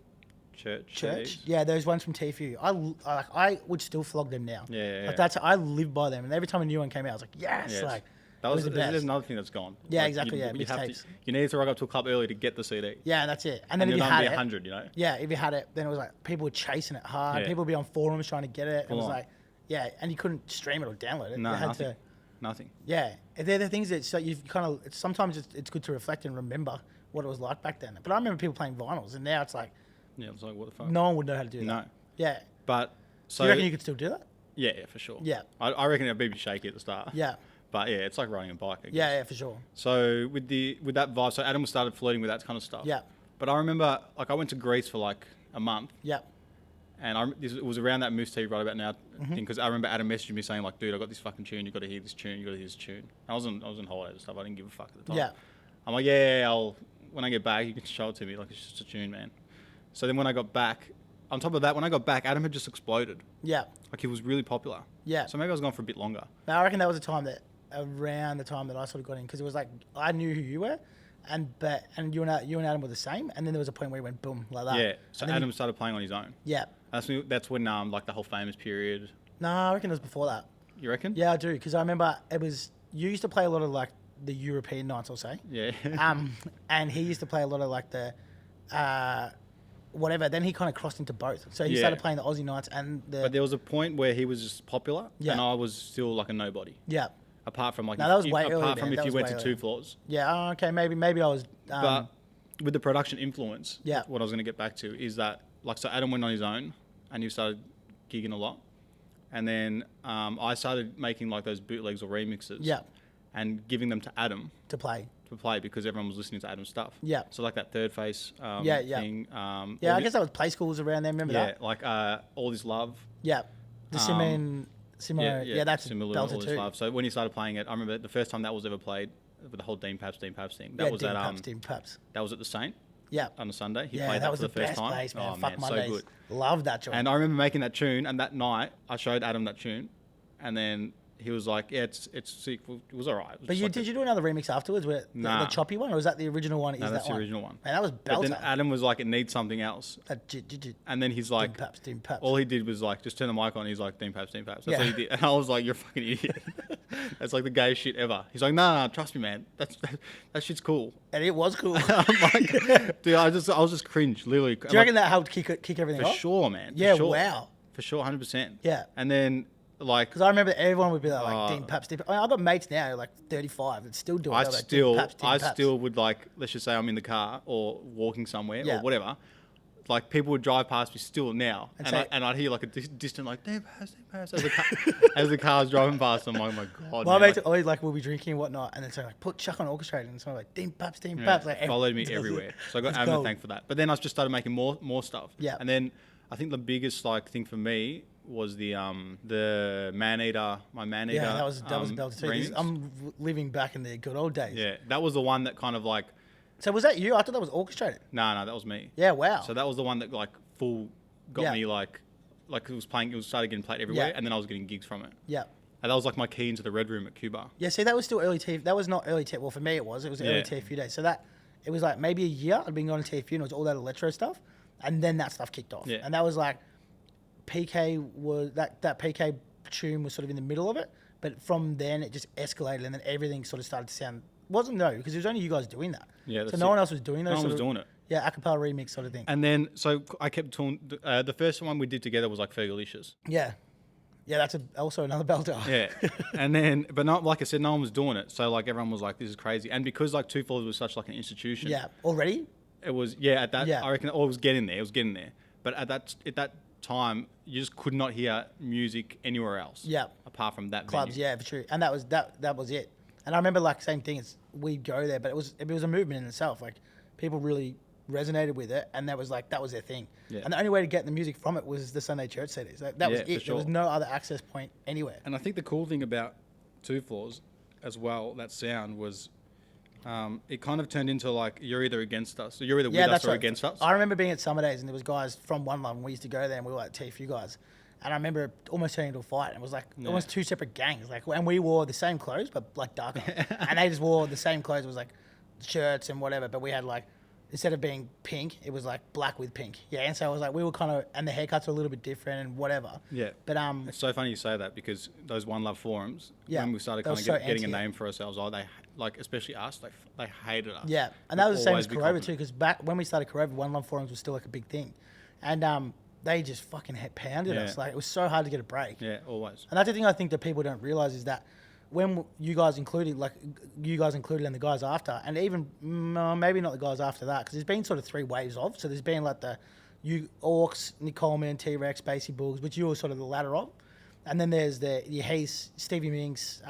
Church. days? Yeah, those ones from TFU. I would still flog them now. Yeah. Like, I live by them. And every time a new one came out, I was like, yes. Yes. Like, That It was was the best. there's another thing that's gone. Yeah, Like, exactly. You, Yeah, you have to. mixtapes. You need to rock up to a club early to get the CD. Yeah, that's it. And then if you're you not had be it, 100, you know. yeah, if you had it, then it was like people were chasing it hard. Yeah. People would be on forums trying to get it. It Full was on. like, yeah, and you couldn't stream it or download it. No, you had nothing. to. Nothing. Yeah, they're the things that so you kind of. Sometimes it's good to reflect and remember what it was like back then. But I remember people playing vinyls, and now it's like Yeah, it's like what the fuck. no one would know how to do that. No. Yeah. But So so you reckon you could still do that? yeah, for sure. Yeah. I reckon it'd be shaky at the start. Yeah. But yeah, it's like riding a bike. I guess. Yeah, for sure. So with that vibe, so Adam started flirting with that kind of stuff. Yeah. But I remember, like, I went to Greece for like a month, Yeah. and it was around that Moose Tea right about now thing, because I remember Adam messaging me saying like, "Dude, I got this fucking tune. You got to hear this tune. You got to hear this tune." I was on holidays and stuff. I didn't give a fuck at the time. Yeah. I'm like, yeah, I'll when I get back, you can show it to me. Like, it's just a tune, man. So then when I got back, on top of that, when I got back, Adam had just exploded. Yeah. Like, he was really popular. Yeah. So maybe I was gone for a bit longer. Now, I reckon that was around the time that I sort of got in, because it was like I knew who you were, and you and Adam were the same, and then there was a point where he went boom like that. Yeah. So And then Adam started playing on his own. Yeah. That's when like the whole famous period. No, I reckon it was before that. You reckon? Yeah, I do, because I remember you used to play a lot of like the European nights, I'll say. Yeah. And he used to play a lot of like the whatever. Then he kind of crossed into both. So he started playing the Aussie nights and the. But there was a point where he was just popular, Yeah. and I was still like a nobody. Yeah. Apart from like, No, that was way early, apart from man. if That you was went way to early. Two Floors. Yeah. Oh, okay. Maybe I was. But with the production influence, Yeah. what I was going to get back to is that, like, so Adam went on his own, and he started gigging a lot, and then I started making like those bootlegs or remixes. Yeah. And giving them to Adam to play. because everyone was listening to Adam's stuff. Yeah. So like that Third Face Yeah. thing. Yeah, I guess that was play schools around there. Remember that? Yeah, like All This Love. Yeah. The Simon. That's similar belter All This too. Love. So when he started playing it, I remember the first time that was ever played with the whole Dean Paps thing. That was at Dean Paps. that was at the Saint. Yeah. On a Sunday. He Yeah, played that that was for the the first best time. place, man. Oh, Fuck man, Mondays. so good. Love that joint. And I remember making that tune, and that night I showed Adam that tune, and then he was like, "Yeah, it's sick." Well, it was alright. But did you do another remix afterwards, where the choppy one, or was that the original one? No, that's the original one. Man, that was But then belter. Adam was like, "It needs something else," and then he's like, Dean Paps. all he did was like just turn the mic on. He's like, Dean Paps. That's Yeah. what he did. And I was like, you're a fucking idiot. That's like the gayest shit ever. He's like, no, trust me, man. That shit's cool. And it was cool. I'm like, dude, I was just cringe, literally. Do you reckon that helped kick everything For off? sure, man. Yeah, For sure. wow. For sure, 100%. Yeah. And then like, Because I remember everyone would be like, Dean Paps. I mean, I've got mates now who are like 35 that still do it. I They're like, Dean Paps. still would like, let's just say I'm in the car or walking somewhere Yeah. or whatever. Like people would drive past me still now, And and, say- I'd hear like a distant like Dean Paps as the car's driving past. I'm like, oh my god. My man, mates always like, we'll be drinking and whatnot, and then so like, chuck on Orkestrated, and someone like, Dean Paps. Yeah, Like, followed me everywhere. So I got It's Adam to gold. thank for that. But then I just started making more stuff. Yeah. And then I think the biggest like thing for me was the Man Eater, my Man Eater. Yeah, that was a belter too. remix. I'm living back in the good old days. Yeah, that was the one that kind of like, So was that you? I thought that was Orkestrated. no, that was me. Yeah, wow. So that was the one that like got Yeah. me like it started getting played everywhere, Yeah. and then I was getting gigs from it. Yeah. And that was like my key into the Red Room at Cuba. Yeah, see, that was still early TF. That was not early TF. Well, for me, it was. It was early Yeah. TFU days. So it was like maybe a year I'd been going to TFU, and it was all that electro stuff. And then that stuff kicked off. Yeah. And that was like, PK was, that PK tune was sort of in the middle of it. But from then, it just escalated, and then everything sort of started to sound, because it was only you guys doing that. Yeah, So that's no it. one else was doing those. No one sort was of- doing it. Yeah, acapella remix sort of thing. And then, so I kept doing, the first one we did together was like Fergalicious. Yeah. Yeah, that's also another belter. Yeah. And then, but not, like I said, no one was doing it. So like everyone was like, this is crazy. And because like Two Floors was such like an institution. Yeah. Already? It was, at that, Yeah. I reckon it was getting there. But at that time, you just could not hear music anywhere else. Yeah. Apart from that Clubs, venue. yeah, for sure. And that was it. And I remember like same thing. We'd go there, but it was a movement in itself. Like people really resonated with it, and that was their thing. Yeah. And the only way to get the music from it was the Sunday church CDs. That was Yeah, for it. There was sure. no other access point anywhere. And I think the cool thing about Two Floors as well, that sound was, it kind of turned into like, you're either against us, or you're either with us or against us. I remember being at Summer Days, and there was guys from One Love, and we used to go there, and we were like TFU guys. And I remember almost turning into a fight. And it was like almost two separate gangs. Like, and we wore the same clothes, but like darker. And they just wore the same clothes. It was like shirts and whatever. But we had like instead of being pink, it was like black with pink. Yeah, and so I was like, we were kind of, and the haircuts were a little bit different and whatever. Yeah. But It's so funny you say that because those One Love forums, Yeah, when we started they kind were of so getting a anti it. name for ourselves, they like especially us, they hated us. Yeah, and that was the same as Corova too, because back when we started Corova, One Love forums was still like a big thing, and they just fucking pounded us. Like it was so hard to get a break. Yeah, always. And that's the thing I think that people don't realize is that when you guys included, and the guys after, and even maybe not the guys after that, because there's been sort of 3 waves of. So there's been like you Orcs, Nick Coleman, T-Rex, Spacey Boogs, which you were sort of the latter of. And then there's the Hayes, Stevie Minks,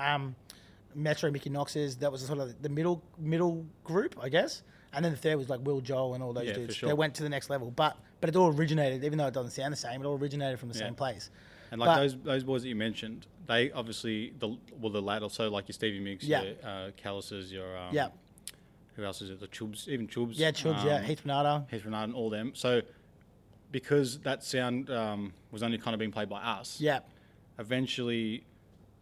Metro, Mickey Knox's. That was sort of the middle group, I guess. And then the third was like Will Joel and all those dudes. For sure. They went to the next level. But it all originated, even though it doesn't sound the same, it all originated from the same place. And like those boys that you mentioned, they obviously the latter. So like your Stevie Mix, your Calluses, your who else is it? The Chubs, even Chubs. Yeah, Chubs. Heath Renata, and all them. So because that sound was only kind of being played by us. Yeah. Eventually,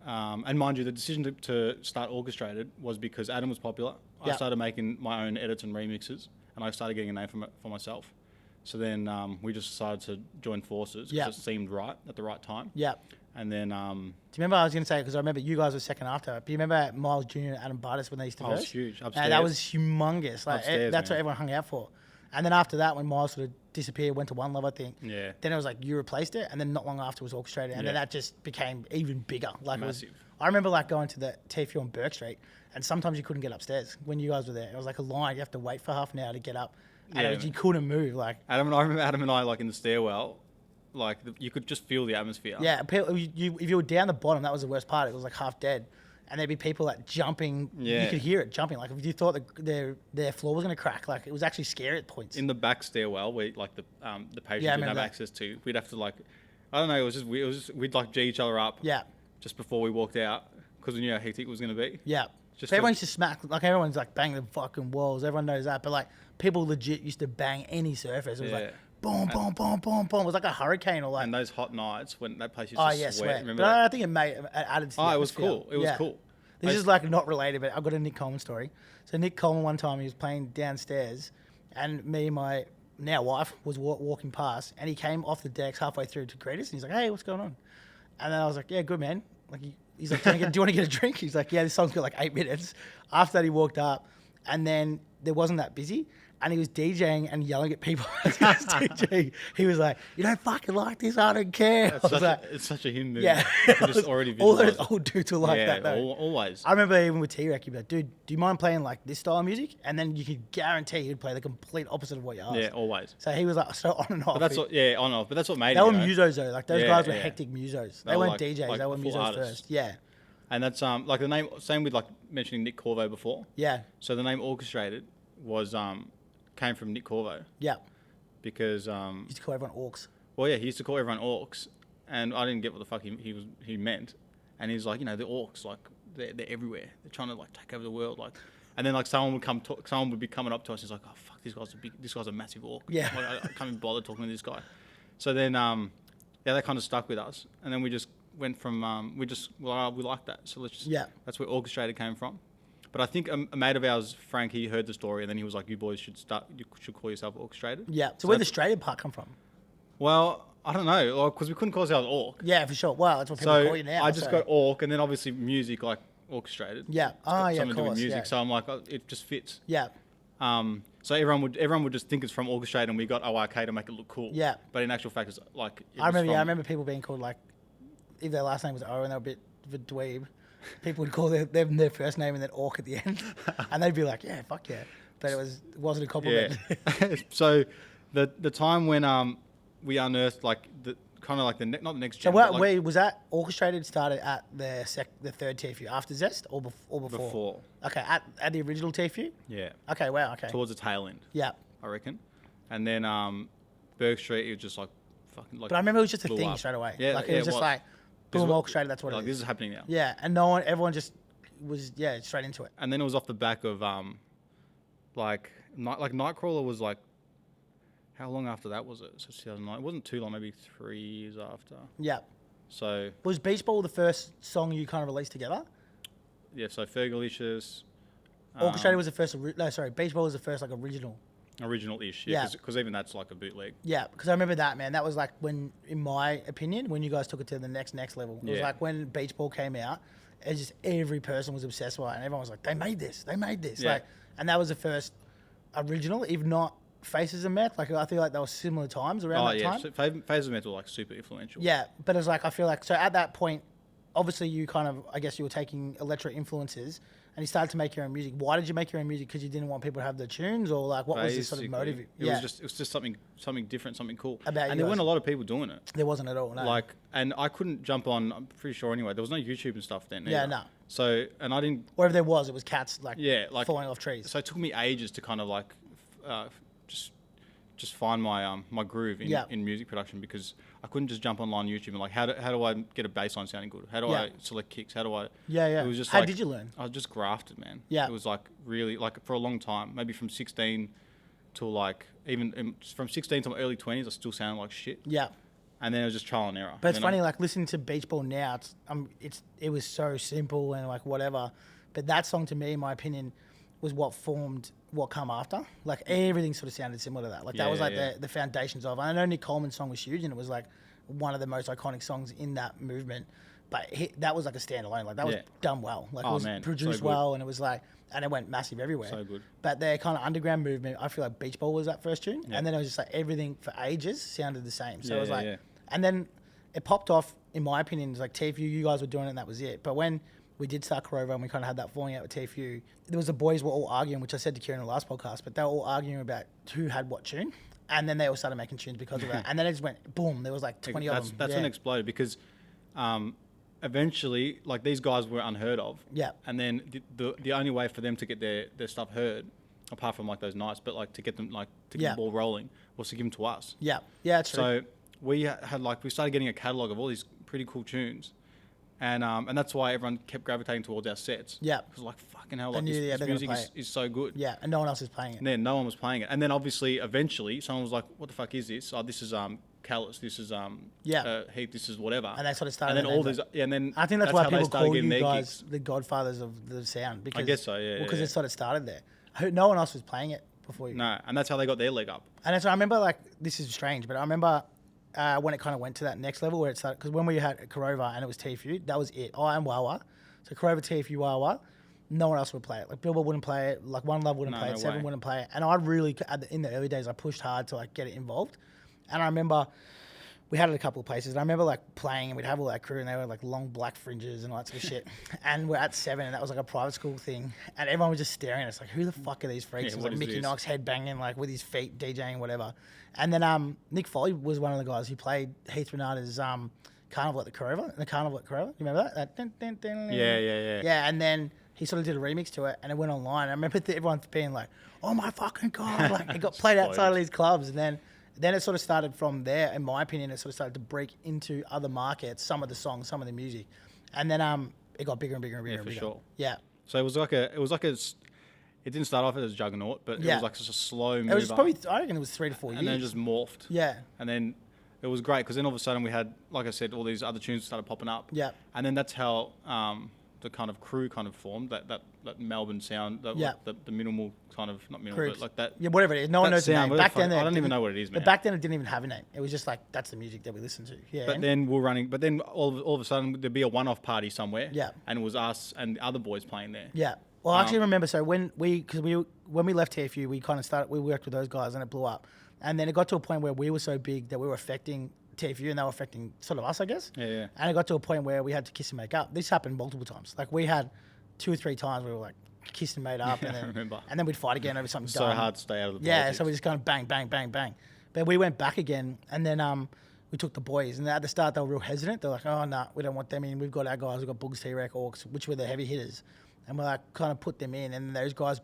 and mind you, the decision to start Orkestrated was because Adam was popular. I started making my own edits and remixes, and I started getting a name for myself. So then we just decided to join forces because it seemed right at the right time. Yeah. And then... do you remember, I was going to say, because I remember you guys were second after, but you remember Miles Jr. and Adam Bartis when they used to verse? That was huge. Upstairs. And that was humongous. Like Upstairs, that's what everyone hung out for. And then after that, when Miles sort of disappeared, went to One Love, I think. Yeah. Then it was like you replaced it, and then not long after was Orkestrated, and then that just became even bigger. Like massive. I remember like going to the TFU on Burke Street, and sometimes you couldn't get upstairs when you guys were there. It was like a line. You have to wait for half an hour to get up. And you couldn't move. Like I remember Adam and I like in the stairwell, like you could just feel the atmosphere. Yeah, if you were down the bottom, that was the worst part. It was like half dead, and there'd be people like jumping. Yeah. You could hear it jumping. Like if you thought their floor was going to crack, like it was actually scary at points. In the back stairwell, where like the patients didn't have access to, we'd have to like, I don't know. It was just we'd like G each other up. Yeah. Just before we walked out, because we knew how hectic it was going to be. Yeah. So everyone used to smack, like everyone's like banging the fucking walls. Everyone knows that, but like people legit used to bang any surface. It was like boom, boom, boom, boom, boom. It was like a hurricane or like. And those hot nights when that place used to sweat. Remember but that? I think it added to the it was cool. It was cool. This is like not related, but I've got a Nick Coleman story. So Nick Coleman one time he was playing downstairs, and me and my now wife was walking past, and he came off the decks halfway through to greet us, and he's like, "Hey, what's going on?" And then I was like, "Yeah, good man." Like he's like, do you want to get a drink? He's like, yeah, this song's got like 8 minutes. After that, he walked up, and then there wasn't that busy, and he was DJing and yelling at people as he was DJing. He was like, "You don't fucking like this, I don't care." It's such a him move. Yeah. Just already all those old dudes were like that, though. Always. I remember even with T-Rex, he'd be like, "Dude, do you mind playing like this style of music?" And then you could guarantee he'd play the complete opposite of what you asked. Yeah, always. So he was like so on and off. But that's on and off. But that's what made it. They were musos though. Like those guys were hectic musos. They weren't like, DJs. Like they were musos artists. first. Yeah. And that's like the name. Same with like mentioning Nick Corvo before. Yeah. So the name Orkestrated was came from Nick Corvo. Yeah. Because he used to call everyone orcs. Well, yeah, he used to call everyone orcs, and I didn't get what the fuck he meant. And he's like, the orcs, like they're everywhere. They're trying to like take over the world, like. And then like someone would be coming up to us. And he's like, "Oh fuck, this guy's a massive orc. Yeah. Like, I can't even bother talking to this guy." So then that kind of stuck with us, and then we just went from we like that, so let's just that's where Orkestrated came from. But I think a mate of ours, Frank, he heard the story, and then he was like, "You boys should call yourself Orkestrated." Yeah. So where did the Strated part come from? Well, I don't know, because we couldn't call ourselves Orc. Yeah, for sure. Well, that's what people call you now. I just got Orc, and then obviously music like Orkestrated. Yeah. Something to do with music, so I'm like, it just fits. Yeah. So everyone would just think it's from Orkestrated, and we got ORK to make it look cool. Yeah. But in actual fact, it's like I remember people being called like, if their last name was O and they were a bit of a dweeb, people would call them their first name and then Orc at the end, and they'd be like, "Yeah, fuck yeah," but it wasn't a compliment. Yeah. So the time when we unearthed like the kind of like not the next gen. So where was that Orkestrated started at the third TFU after Zest or before? Before. Okay, at the original TFU. Yeah. Okay. Wow. Okay. Towards the tail end. Yeah. I reckon, and then Berg Street, it was just like fucking like. But I remember it was just a thing straight away. Yeah. Like it was just like boom, Orkestrated. That's what it is. This is happening now. Yeah, and everyone just was straight into it. And then it was off the back of like Nightcrawler was like. How long after that was it? So 2009. It wasn't too long, maybe 3 years after. Yeah. So was Beach Ball the first song you kind of released together? Yeah. So Fergalicious. Orkestrated was the first. Beach Ball was the first like original. Original-ish, Yeah. because even that's like a bootleg. Yeah, because I remember that, man. That was like when, in my opinion, when you guys took it to the next level. It was Yeah. like when Beach Ball came out, it's just every person was obsessed with it, and everyone was like, they made this. Yeah. Like, and that was the first original, if not Faces of Meth. Like, I feel like there were similar times around that time. So Phase of Meth were like super influential. Yeah, but it's like, I feel like, so at that point, obviously you kind of, I guess you were taking electro influences and you started to make your own music. Why did you make your own music? Because you didn't want people to have the tunes, or like what was the sort of motive? It was just something different, something cool. About and you there weren't guys. a lot of people doing it. There wasn't at all, no. Like, and I couldn't jump on. I'm pretty sure anyway. There was no YouTube and stuff then. Yeah, either. no. So, and I didn't. Or if there was, it was cats like like falling off trees. So it took me ages to kind of like just find my my groove in music production, because I couldn't just jump online YouTube and like how do I get a bass line sounding good? How do I select kicks? How do I? Yeah. It was just how like, did you learn? I just grafted, man. Yeah. It was like really like for a long time, maybe from 16 till like even from 16 to my early 20s, I still sounded like shit. Yeah. And then it was just trial and error. But it's funny, like listening to Beach Ball now, it was so simple and like whatever. But that song, to me, in my opinion, was what formed what come after. Like everything sort of sounded similar to that. Like that was like the foundations of. And I know Nick Coleman's song was huge, and it was like one of the most iconic songs in that movement. But that was like a standalone. Like that was done well. Like it was produced so well, and it was like, and it went massive everywhere. So good. But their kind of underground movement, I feel like Beach Ball was that first tune, and then it was just like everything for ages sounded the same. So it was like, and then it popped off. In my opinion, it was like TFU, you guys were doing it, and that was it. But when we did start Corova and we kind of had that falling out with TFU, there was the boys were all arguing, which I said to Kieran in the last podcast, but they were all arguing about who had what tune. And then they all started making tunes because of that. And then it just went boom. There was like 20 of them. That's when it exploded, because eventually, like, these guys were unheard of. Yeah. And then the only way for them to get their stuff heard, apart from like those nights, but like to get them like to get the ball rolling, was to give them to us. Yeah. Yeah, that's true. So we started getting a catalogue of all these pretty cool tunes. And that's why everyone kept gravitating towards our sets. Yeah. Because like, fucking hell, like this music is so good. Yeah, and no one else is playing it. And then no one was playing it. And then obviously, eventually, someone was like, what the fuck is this? Oh, this is Callous, this is Heat, this is whatever. And they sort of started. And then all these, and then I think that's why how people call you guys gigs. the godfathers of the sound. Because, I guess so, yeah. Because it sort of started there. No one else was playing it before you. No, and that's how they got their leg up. And so I remember, like, this is strange, but I remember when it kind of went to that next level where it started, because when we had Corova and it was TFU, that was it. I and Wawa. So Corova, TFU, Wawa, no one else would play it. Like Billboard wouldn't play it, like One Love wouldn't play it, Seven wouldn't play it. And I really, in the early days, I pushed hard to like get it involved. And I remember we had it a couple of places. And I remember like playing, and we'd have all that crew, and they were like long black fringes and all that sort of shit. And we're at Seven, and that was like a private school thing. And everyone was just staring at us like, who the fuck are these freaks? Yeah, it was like Mickey this? Knox headbanging like with his feet, DJing, whatever. And then Nick Foley was one of the guys who played Heath Renata's Carnival at the Corova. The Carnival at Corova. You remember that? Yeah. Yeah, and then he sort of did a remix to it, and it went online. I remember everyone being like, "Oh my fucking god!" Like it got played outside of these clubs, and then it sort of started from there. In my opinion, it sort of started to break into other markets. Some of the songs, some of the music, and then it got bigger and bigger and bigger. Yeah, for sure. Yeah. So it was like a. It didn't start off as a juggernaut, but it was like just a slow move. It was probably, I reckon it was 3 to 4 years. And then it just morphed. Yeah. And then it was great, because then all of a sudden we had, like I said, all these other tunes started popping up. Yeah. And then that's how the kind of crew kind of formed, that Melbourne sound, the minimal kind of, not minimal, but like that. Yeah, whatever it is. No one knows the name. Back then, I don't even know what it is, man. But back then it didn't even have a name. It was just like, that's the music that we listened to. Yeah. But then all of a sudden there'd be a one-off party somewhere. Yeah. And it was us and the other boys playing there. Yeah. Well, I actually remember, so when we left TFU, we worked with those guys and it blew up. And then it got to a point where we were so big that we were affecting TFU and they were affecting sort of us, I guess. Yeah. And it got to a point where we had to kiss and make up. This happened multiple times. Like we had 2 or 3 times where we were like kissed and made up. Yeah, and then, I remember. And then we'd fight again over something so dumb. hard to stay out of the Yeah, politics. so we just kind of bang, bang, bang, bang. But we went back again and then we took the boys. And at the start they were real hesitant. They're like, oh, no, we don't want them in. We've got our guys. We've got Boogs, T-Rec, Orcs, which were the heavy hitters. And we like kind of put them in, and those guys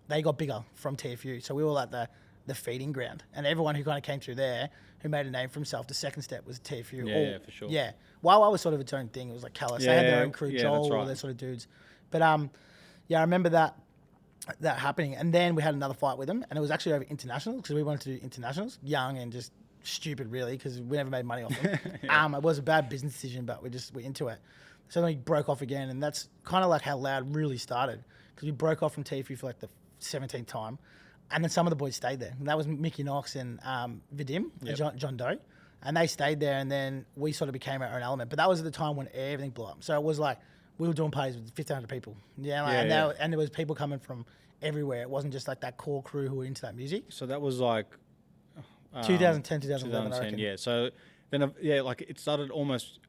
they got bigger from TFU. So we were like the feeding ground, and everyone who kind of came through there, who made a name for himself, the second step was TFU. Yeah, for sure. Yeah, Wawa was sort of its own thing. It was like Callous. They had their own crew, Joel, all those sort of dudes. But I remember that happening, and then we had another fight with them, and it was actually over internationals because we wanted to do internationals, young and just stupid, really, because we never made money off them. It was a bad business decision, but we're into it. So then we broke off again, and that's kind of like how Loud really started, because we broke off from TFU for like the 17th time. And then some of the boys stayed there. And that was Mickey Knox and Vadim, John Doe. And they stayed there, and then we sort of became our own element. But that was at the time when everything blew up. So it was like we were doing parties with 1,500 people. And there was people coming from everywhere. It wasn't just like that core crew who were into that music. So that was like 2010, 2011, I reckon. Yeah. So then, like it started almost.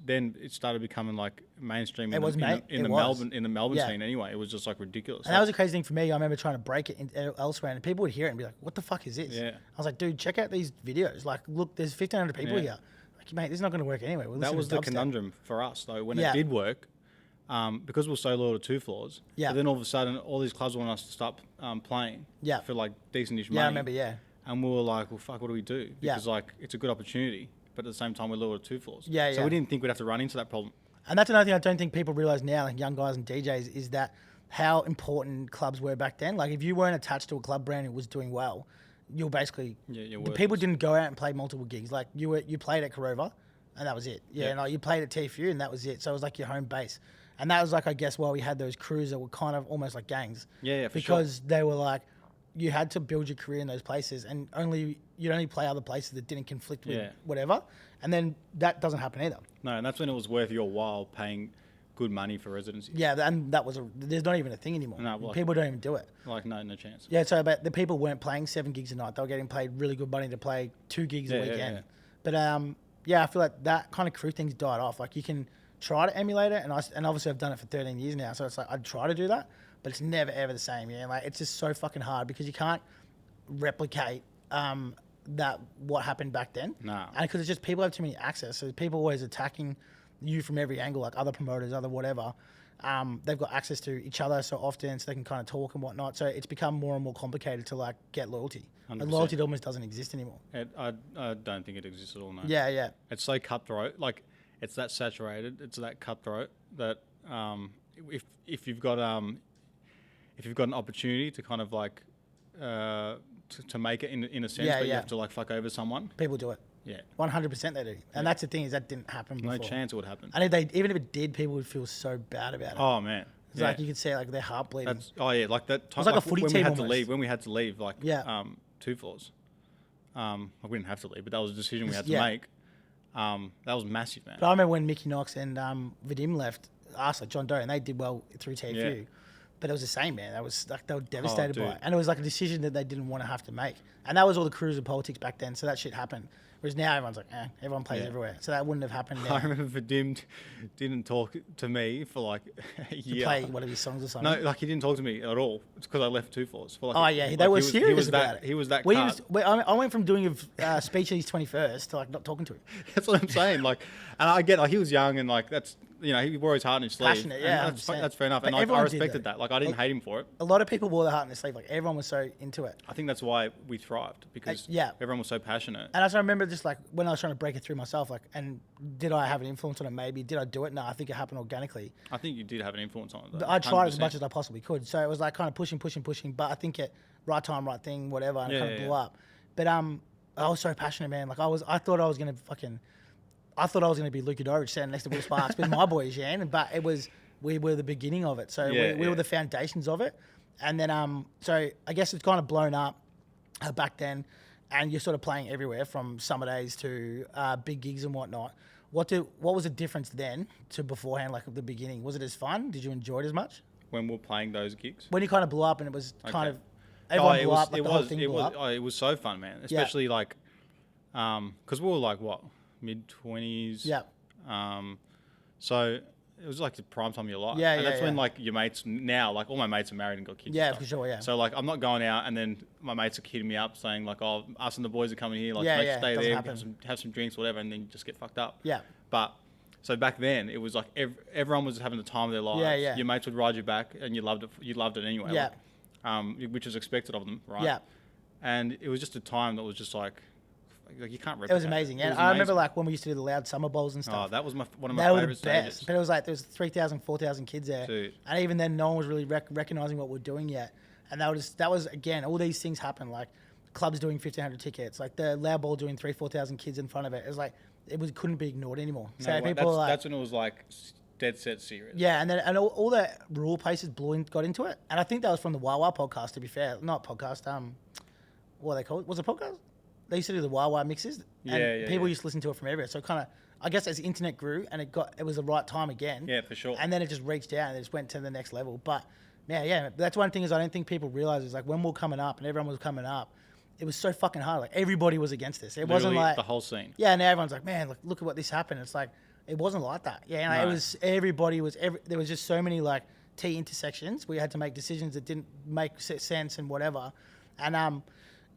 Then it started becoming like mainstream in the Melbourne scene. Anyway, it was just like ridiculous. And that was a crazy thing for me. I remember trying to break it elsewhere, and people would hear it and be like, "What the fuck is this?" Yeah. I was like, "Dude, check out these videos. Like, look, there's 1,500 people here. Like, mate, this is not going to work anyway." That was the conundrum for us, though, when it did work, because we're so loyal to Two Floors. Yeah. But then all of a sudden, all these clubs want us to stop playing. Yeah. For like decentish money. Yeah, I remember. Yeah. And we were like, "Well, fuck, what do we do?" Because like it's a good opportunity. But at the same time, we're loyal to Two Floors. So we didn't think we'd have to run into that problem. And that's another thing I don't think people realise now, like young guys and DJs, is that how important clubs were back then. Like if you weren't attached to a club brand and was doing well, you're basically people didn't go out and play multiple gigs. Like you played at Corova, and that was it. You played at TFU, and that was it. So it was like your home base. And that was like, I guess, why we had those crews that were kind of almost like gangs. Because they were like, you had to build your career in those places, and you'd only play other places that didn't conflict with whatever. And then that doesn't happen either. No, and that's when it was worth your while paying good money for residency. Yeah, and there's not even a thing anymore. No, like, people don't even do it. Like, no chance. Yeah, so but the people weren't playing 7 gigs a night. They were getting paid really good money to play 2 gigs a weekend. But I feel like that kind of crew thing's died off. Like you can try to emulate it, and obviously I've done it for 13 years now, so it's like I'd try to do that, but it's never ever the same. Yeah, like it's just so fucking hard because you can't replicate that what happened back then. No. And because it's just people have too many access, so people always attacking you from every angle, like other promoters, other whatever. They've got access to each other so often, so they can kind of talk and whatnot. So it's become more and more complicated to like get loyalty. And loyalty almost doesn't exist anymore. I don't think it exists at all. No. Yeah. It's so cutthroat. Like it's that saturated. It's that cutthroat that if you've got an opportunity to kind of like to make it in a sense, but you have to like fuck over someone. People do it. Yeah, 100% they do, and that's the thing is that didn't happen before. No chance it would happen. And even if it did, people would feel so bad about it. Oh man, it's like you could see like their heart bleeding. Like that time. It was like a footy team when we had to leave, like 2 Floors. We didn't have to leave, but that was a decision we had to make. That was massive, man. But I remember when Mickey Knox and Vadim left, us like John Doe, and they did well through TFU. Yeah. But it was the same, man. That was like they were devastated by it, and it was like a decision that they didn't want to have to make. And that was all the crews and politics back then, so that shit happened. Whereas now everyone's like, everyone plays everywhere, so that wouldn't have happened now. I remember Vadim didn't talk to me for like a year. To play one of his songs or something. No, like he didn't talk to me at all. It's because I left 2 Floors. For Like they were serious about it. He was that. I went from doing a speech at his 21st to like not talking to him. That's what I'm saying. Like, and I get like he was young and like that's. He wore his heart in his sleeve. Passionate, yeah. That's fair enough. But and I respected that. Like, I didn't hate him for it. A lot of people wore their heart in their sleeve. Like, everyone was so into it. I think that's why we thrived, because everyone was so passionate. And I remember just, like, when I was trying to break it through myself, like, and did I have an influence on it? Maybe. Did I do it? No, I think it happened organically. I think you did have an influence on it, though. But I tried as much as I possibly could. So it was, like, kind of pushing. But I think it, right time, right thing, whatever, and it kind of blew up. But I was so passionate, man. Like, I thought I was going to be Luka Doncic standing next to Will Sparks with my boys, but we were the beginning of it. So we were the foundations of it. And then, so I guess it's kind of blown up back then, and you're sort of playing everywhere from summer days to big gigs and whatnot. What was the difference then to beforehand, like at the beginning? Was it as fun? Did you enjoy it as much? When we were playing those gigs? When you kind of blew up and it was kind of, everyone blew up, like the whole thing blew up. It was so fun, man. Especially like, because we were like, what? Mid-20s. Yeah. So it was like the prime time of your life. Yeah, and that's when like your mates now, like all my mates are married and got kids. Yeah, for sure, yeah. So like I'm not going out and then my mates are hitting me up saying like, oh, us and the boys are coming here, like let's stay there, have some drinks, whatever, and then you just get fucked up. Yeah. But so back then it was like everyone was having the time of their lives. Yeah. Your mates would ride you back and you loved it anyway. Yeah. Like, which was expected of them, right? Yeah. And it was just a time that was just like you can't replicate. It was amazing. And I remember like when we used to do the loud summer bowls and stuff. Oh, that was one of my favourite stages. But it was like there was 3,000, 4,000 kids there. Dude. And even then no one was really recognising what we're doing yet. And that was again, all these things happen, like clubs doing 1,500 tickets, like the loud bowl doing 3,000, 4,000 kids in front of it. It was like, couldn't be ignored anymore. So that's when it was like dead set serious. Yeah, and then all the rural places got into it, and I think that was from the Wawa podcast. To be fair, not podcast. What are they called? Was it podcast? They used to do the Wawa mixes, and people used to listen to it from everywhere. So kind of, I guess as the internet grew and it was the right time again. Yeah, for sure. And then it just reached out and it just went to the next level. But yeah, that's one thing is I don't think people realize is like when we were coming up and everyone was coming up, it was so fucking hard. Like everybody was against this. It wasn't like the whole scene. Yeah, and everyone's like, man, look at what this happened. It's like it wasn't like that. Yeah, and it was there was just so many like T intersections where you had to make decisions that didn't make sense and whatever. And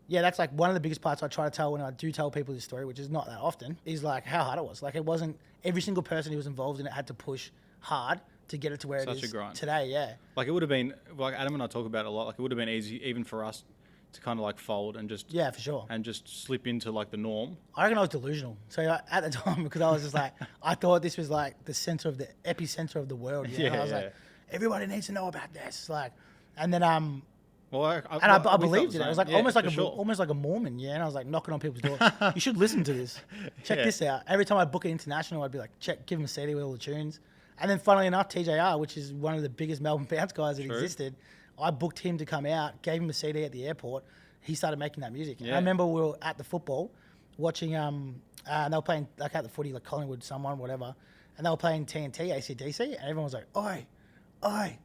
yeah, that's like one of the biggest parts I try to tell when I do tell people this story, which is not that often, is like how hard it was. Like it wasn't every single person who was involved in it had to push hard to get it to where it is today. Yeah, like it would have been like Adam and I talk about it a lot. Like it would have been easy even for us to kind of like fold and just for sure and just slip into like the norm. I reckon I was delusional. So at the time, because I was just like I thought this was like the epicenter of the world. You know? I was like, everybody needs to know about this. Like, and then Well, I believed it. I was like almost like a Mormon, yeah. And I was like knocking on people's doors. You should listen to this. Check this out. Every time I book an international, I'd be like, give him a CD with all the tunes. And then, funnily enough, TJR, which is one of the biggest Melbourne bounce guys that existed, I booked him to come out, gave him a CD at the airport. He started making that music. Yeah. I remember we were at the football watching. And they were playing like at the footy, like Collingwood, someone, whatever. And they were playing TNT, AC/DC, and everyone was like, "Oi, oi."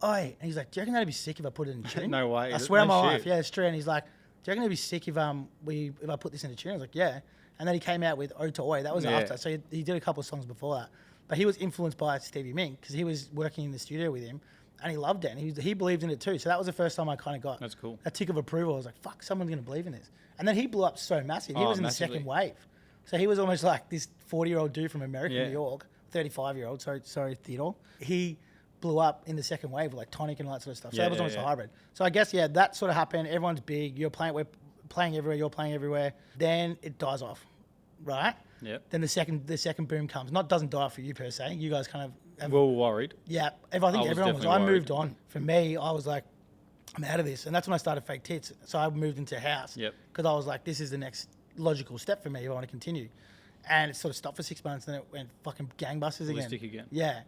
And he's like, do you reckon that'd be sick if I put it in tune? No way. I swear on my life. Yeah, it's true. And he's like, do you reckon it'd be sick if I put this in a tune? I was like, yeah. And then he came out with Ode to Oi. That was after. So he did a couple of songs before that. But he was influenced by Stevie Mink because he was working in the studio with him and he loved it. And he believed in it too. So that was the first time I kind of got That's cool. a tick of approval. I was like, fuck, someone's going to believe in this. And then he blew up so massive. He was in massively. the second wave. So he was almost like this 40-year-old dude from America, New York, 35-year-old. Sorry, Theodore. He blew up in the second wave, like Tonic and all that sort of stuff. So that was almost a hybrid. So I guess, that sort of happened. Everyone's big. We're playing everywhere. You're playing everywhere. Then it dies off, right? Yep. Then the second boom comes. Doesn't die for you per se. You guys kind of... We were worried. Yeah. I think everyone was. I moved on. For me, I was like, I'm out of this. And that's when I started Fake Tits. So I moved into house. Yep. Because I was like, this is the next logical step for me if I want to continue. And it sort of stopped for 6 months. Then it went fucking gangbusters again. Yeah.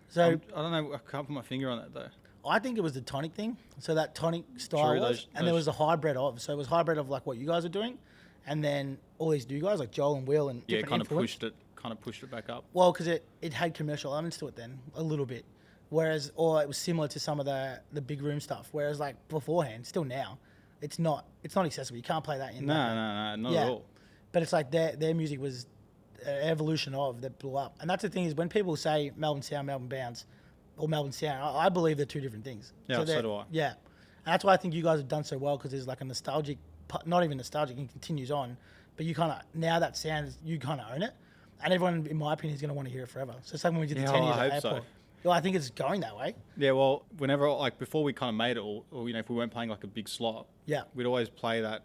So I don't know. I can't put my finger on that though. I think it was the Tonic thing. So that Tonic style there was a hybrid of. So it was hybrid of like what you guys are doing, and then all these new guys like Joel and Will and different kind of pushed it back up. Well, because it had commercial elements to it then a little bit, or it was similar to some of the big room stuff. Whereas like beforehand, still now, it's not accessible. You can't play that in. No, not at all. But it's like their music was evolution of that blew up. And that's the thing is when people say Melbourne Sound, Melbourne Bounce, or Melbourne Sound, I believe they're two different things. Yeah, so do I. Yeah. And that's why I think you guys have done so well because there's like a nostalgic, not even nostalgic, it continues on, but you kind of, now that sound, you kind of own it. And everyone, in my opinion, is going to want to hear it forever. So it's like when we did the 10 years at Airport. Well, I think it's going that way. Yeah, well, whenever, like before we kind of made it, or if we weren't playing like a big slot, we'd always play that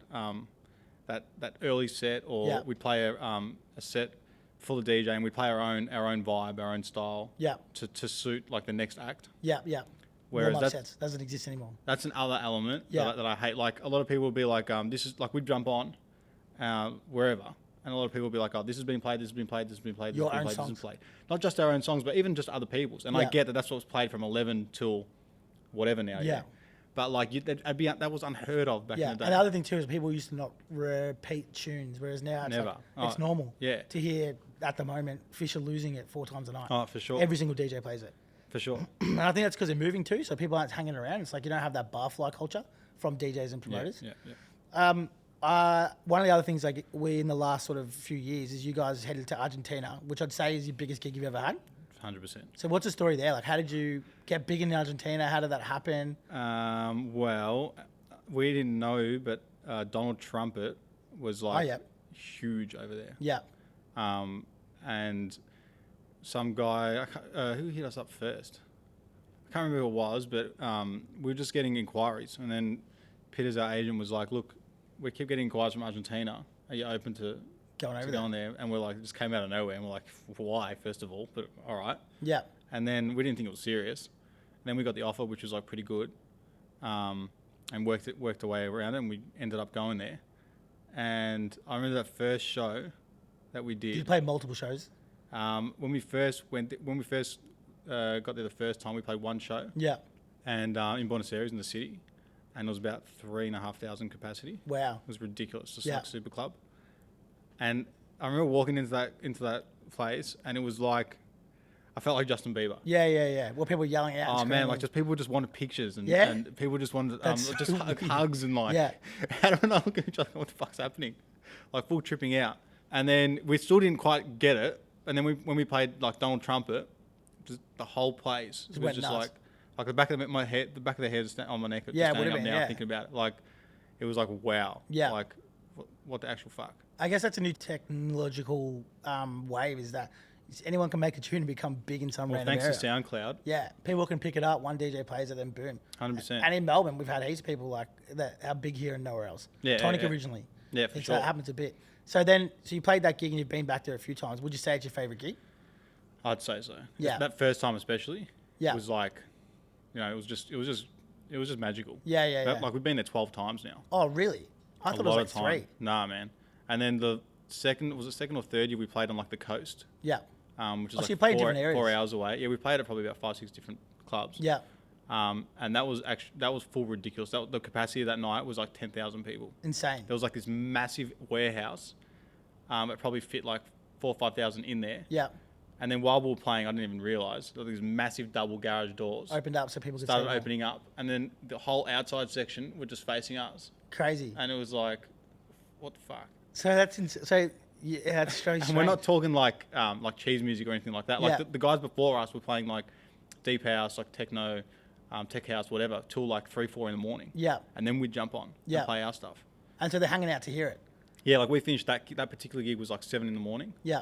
that early set, or we'd play a set for the DJ, and we play our own vibe, our own style. Yeah. To suit like the next act. Yeah. Whereas that doesn't exist anymore. That's another element that I hate. Like a lot of people will be like, this is like we'd jump on, wherever, and a lot of people will be like, oh, this has been played, this has been played, this has been played, this has been played, this has been played. Not just our own songs, but even just other people's. And I get that that's what was played from 11 till whatever now. Yeah. But like that was unheard of back in the day. And the other thing too is people used to not repeat tunes, whereas now it's it's normal. Yeah. To hear at the moment Fisher losing it 4 times a night. Oh, for sure. Every single DJ plays it. For sure. And I think that's because they're moving too, so people aren't hanging around. It's like you don't have that barfly culture from DJs and promoters. Yeah. One of the other things like in the last sort of few years is you guys headed to Argentina, which I'd say is your biggest gig you've ever had. 100%. So what's the story there? Like, how did you get big in Argentina? How did that happen? Well, we didn't know, but Donald Trumpet was like huge over there. Yeah. And some guy, who hit us up first? I can't remember who it was, but we were just getting inquiries. And then Peter's, our agent, was like, look, we keep getting inquiries from Argentina. Are you open to going there? And we're like, it just came out of nowhere. And we're like, why, first of all? But all right. Yeah. And then we didn't think it was serious. And then we got the offer, which was like pretty good. And worked our way around it. And we ended up going there. And I remember that first show that we did. Did you play multiple shows? When we first got there the first time. We played one show, Yeah. and in Buenos Aires in the city, and it was about 3,500 capacity. Wow. It was ridiculous, just Yeah. like super club. And I remember walking into that place, and it was like, I felt like Justin Bieber. Yeah. Well, people were yelling out. Oh and man, screaming. like just people just wanted pictures, and, Yeah? and people just wanted That's so just weird. hugs and like, Yeah. I don't know, look at each other, what the fuck's happening? Like full tripping out. And then we still didn't quite get it. And then when we played like Donald Trumpet, just the whole place was went just nuts. like the back of my head, the back of the hair on my neck, Yeah, just standing would've up been, now yeah. thinking about it. Like it was like wow. Yeah. Like what the actual fuck? I guess that's a new technological wave. Is that anyone can make a tune and become big in some Well, random thanks area. to SoundCloud, Yeah, people can pick it up. One DJ plays it, then boom. 100%. And in Melbourne, we've had heaps of people like that are big here and nowhere else. Yeah, Tonic yeah. originally. Yeah, for It's, sure. It happens a bit. So you played that gig and you've been back there a few times. Would you say it's your favourite gig? I'd say so. Yeah. That first time especially. Yeah. Was like, it was just magical. Yeah. Like we've been there 12 times now. Oh, really? I thought it was like time. 3. Nah, man. And then the second or third year we played on like the coast, Yeah. which is Oh, so like you played different areas. 4 hours away. Yeah, we played at probably about 5-6 different clubs. Yeah. And that was full ridiculous. The capacity of that night was like 10,000 people. Insane. There was like this massive warehouse. It probably fit like 4,000 or 5,000 in there. Yeah. And then while we were playing, I didn't even realise there were these massive double garage doors Opened up so people could started see more. opening up, and then the whole outside section were just facing us, Crazy. and it was like, what the fuck? So that's strange. And we're not talking like cheese music or anything like that. Like Yeah. the guys before us were playing like deep house, like techno, tech house, whatever, till like 3-4 in the morning. Yeah. And then we'd jump on Yeah. and play our stuff. And so they're hanging out to hear it. Yeah, like we finished that particular gig was like 7 in the morning. Yeah.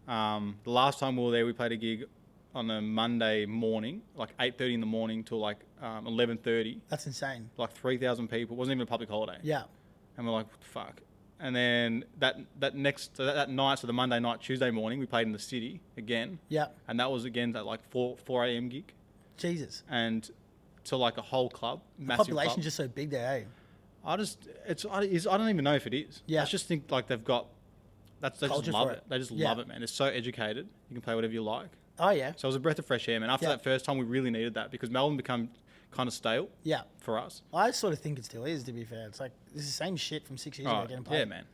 The last time we were there, we played a gig on a Monday morning, like 8:30 in the morning till like 11:30. That's insane. Like 3,000 people. It wasn't even a public holiday. Yeah. And we're like, what the fuck? And then that night, so the Monday night, Tuesday morning, we played in the city again. Yeah. And that was again at like 4 a.m. gig. Jesus. And to like a whole club, The massive population's club. just so big there, eh? I don't even know if it is. Yeah. I just think like they just Culture love for it. it. They just Yeah. love it, man. It's so educated. You can play whatever you like. Oh, yeah. So it was a breath of fresh air, man. After Yeah. that first time, we really needed that because Melbourne became kind of stale Yeah. for us. I sort of think it still is, to be fair. It's like, it's the same shit from 6 years ago getting played. Yeah, man.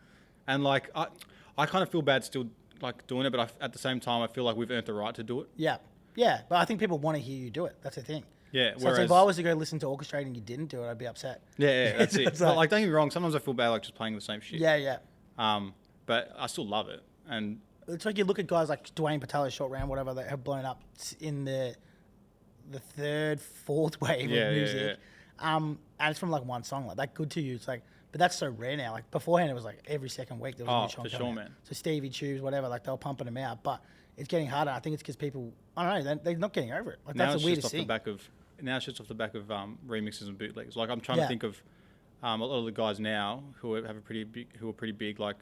And like I kind of feel bad still like doing it, but at the same time, I feel like we've earned the right to do it. Yeah. Yeah. But I think people want to hear you do it. That's the thing. Yeah. So it's like if I was to go listen to Orkestrated and you didn't do it, I'd be upset. Yeah, that's it. It's But like- like, don't get me wrong. Sometimes I feel bad like just playing the same shit. Yeah. But I still love it. And It's like you look at guys like Dwayne Patel's Short Round, whatever, that have blown up in the third, fourth wave Yeah, of yeah, music. And it's from like one song, like that good to you. It's like, but that's so rare now. Like beforehand, it was like every second week there was a new song for coming sure, out. man. So Stevie Tubes, whatever, like they were pumping them out. But it's getting harder. I think it's because people, I don't know, they're not getting over it. Like now that's it's the weirdest just off thing. the back of remixes and bootlegs. Like I'm trying to think of a lot of the guys now who are pretty big. Like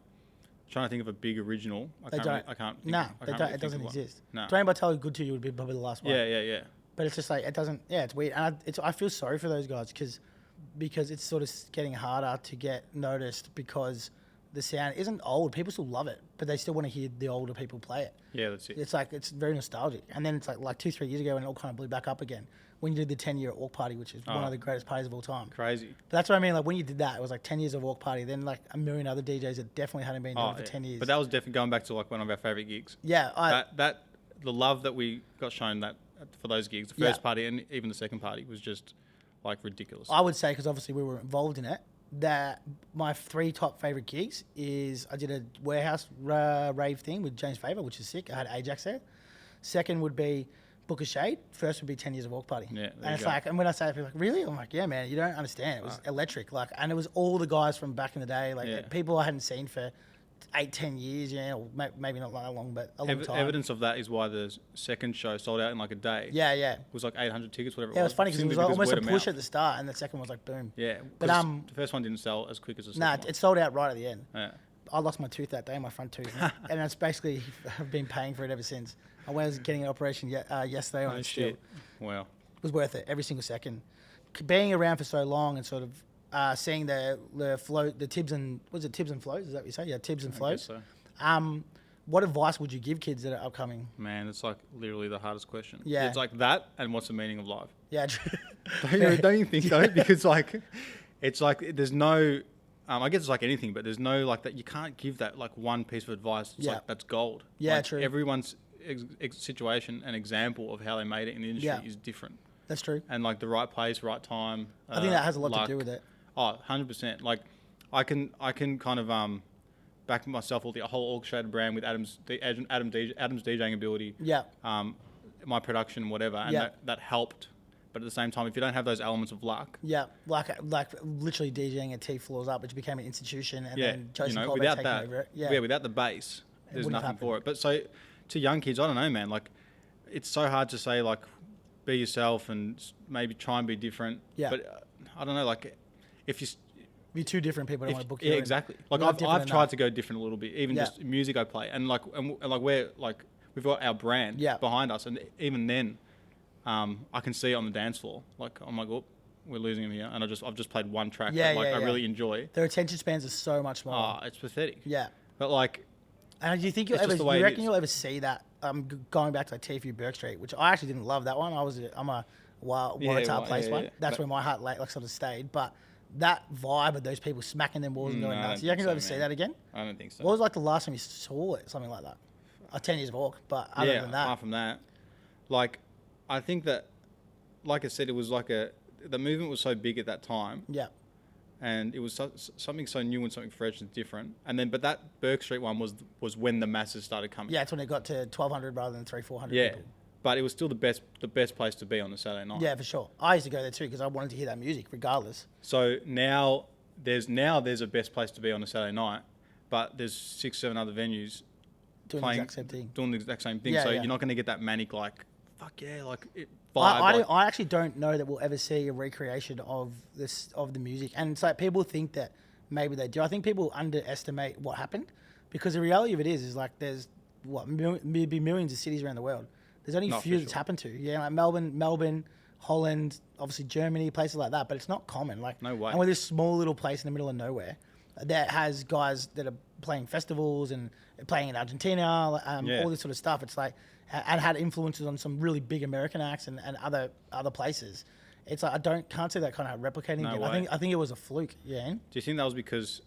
trying to think of a big original. I can't. Think, No, I they can't don't. really It doesn't think of one. exist. No. Dwayne Patel, Good to You would be probably the last one. Yeah. But it's just like it doesn't. Yeah, it's weird, and I feel sorry for those guys because it's sort of getting harder to get noticed because the sound isn't old. People still love it, but they still want to hear the older people play it. Yeah, that's it. It's like it's very nostalgic, and then it's like 2-3 years ago when it all kind of blew back up again when you did the 10-year Ork Party, which is one of the greatest parties of all time. Crazy. But that's what I mean. Like when you did that, it was like 10 years of Ork Party. Then like a million other DJs that definitely hadn't been doing it for 10 years. But that was definitely going back to like one of our favorite gigs. Yeah, The love that we got shown for those gigs, the first party and even the second party was just like ridiculous. I would say, because obviously we were involved in it, that my 3 top favourite gigs is I did a warehouse rave thing with James Faber, which is sick. I had Ajax there. Second would be Book of Shade. First would be 10 Years of Ork Party. Yeah, and it's like, and when I say it, people are like, really? I'm like, yeah, man, you don't understand. It was electric. Like, and it was all the guys from back in the day, like people I hadn't seen for 8-10 years, or maybe not that long, but a long time. Evidence of that is why the second show sold out in like a day. Yeah. It was like 800 tickets, whatever. Yeah, it was funny because it was almost a word of push mouth. at the start, and the second was like boom. Yeah, But the first one didn't sell as quick as the second Nah, one. it sold out right at the end. Yeah. I lost my tooth that day, my front tooth, and it's basically I've been paying for it ever since. I was getting an operation yesterday on it. Still, Shit. Wow. it was worth it every single second. Being around for so long and sort of seeing the flow, the Tibbs and was it Tibbs and flows? Is that what you say? Yeah, Tibbs and I flows. guess so. What advice would you give kids that are upcoming? Man, it's like literally the hardest question. Yeah. It's like that, and what's the meaning of life? Yeah. Don't you think though? Because like, it's like there's no. I guess it's like anything, but there's no like that. You can't give that like one piece of advice. It's like that's gold. Yeah, like, true. Everyone's situation and example of how they made it in the industry is different. That's true. And like the right place, right time. I think that has a lot luck. to do with it. Oh, 100%. Like, I can kind of back myself all the whole orchestrated brand with Adam's DJing ability. Yeah. My production, whatever, and that helped. But at the same time, if you don't have those elements of luck, like literally DJing at T Floors Up, which became an institution, and then Joseph Colbert without taking that, over it. without the base, there's wouldn't nothing happen. for it. But so to young kids, I don't know, man. Like, it's so hard to say like, be yourself and maybe try and be different. Yeah. But I don't know, like, if you Be two different people don't want to book you. Yeah, exactly. Like I've tried to go different a little bit, even just music I play, and like we're like we've got our brand behind us, and even then, I can see it on the dance floor. Like I'm like, oh, we're losing him here, and I've just played one track that I really enjoy. Their attention spans are so much more. Oh, it's pathetic. Yeah. But like, and do you think you'll ever see that? Going back to like TFU Burke Street, which I actually didn't love that one. I'm a Waratah Place one. That's where my heart like sort of stayed, but. That vibe of those people smacking them walls and going nuts. You reckon you'll ever see that again? I don't think so. What was like the last time you saw it? Something like that? 10 years of Orc, but other than that. Apart from that, like, I think that, like I said, it was like the movement was so big at that time. Yeah. And it was something so new and something fresh and different. And then, but that Burke Street one was when the masses started coming. Yeah, it's when it got to 1,200 rather than 300-400 people. But it was still the best place to be on a Saturday night. Yeah, for sure. I used to go there too because I wanted to hear that music regardless. So now there's a best place to be on a Saturday night, but there's 6-7 other venues doing the exact same thing. Doing the exact same thing. Yeah, so you're not going to get that manic like, fuck yeah, like it. I actually don't know that we'll ever see a recreation of the music, and it's like people think that maybe they do. I think people underestimate what happened because the reality of it is like there's maybe millions of cities around the world. There's only a few that's happened to. Yeah, like Melbourne, Holland, obviously Germany, places like that. But it's not common. Like, no way. And we're this small little place in the middle of nowhere that has guys that are playing festivals and playing in Argentina, all this sort of stuff. It's like, and had influences on some really big American acts and other places. It's like can't see that kind of replicating. No again. way. I think it was a fluke. Yeah. Do you think that was because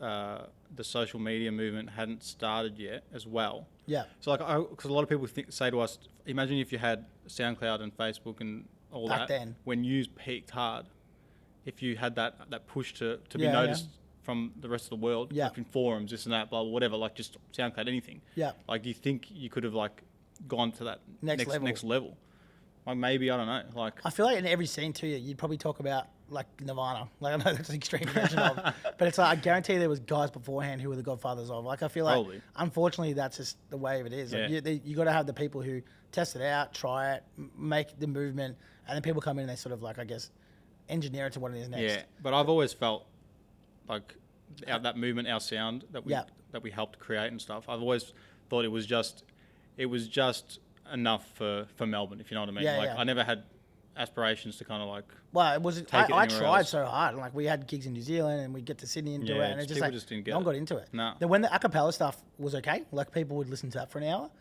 the social media movement hadn't started yet as well? Yeah. So like, because a lot of people say to us, imagine if you had SoundCloud and Facebook and all Back that then. when news peaked hard. If you had that push to be noticed from the rest of the world, like in forums, this and that, blah, blah, whatever, like just SoundCloud, anything. Yeah. Like, do you think you could have like gone to that next level? Like maybe, I don't know. Like, I feel like in every scene too, you'd probably talk about like Nirvana. Like I know that's an extreme version of, but it's like I guarantee there was guys beforehand who were the godfathers of. Like I feel like, unfortunately, that's just the way of it is. Like, you got to have the people who test it out, try it, make the movement, and then people come in and they sort of like, I guess, engineer it to what it is next. Yeah, but I've always felt like that movement, our sound that we helped create and stuff. I've always thought it was just enough for Melbourne, if you know what I mean. I never had aspirations to kind of like. Well, it was. I tried so hard, and like we had gigs in New Zealand, and we'd get to Sydney and do it, and it's just like just didn't get no one got into it. No. Then when the a cappella stuff was okay, like people would listen to that for an hour,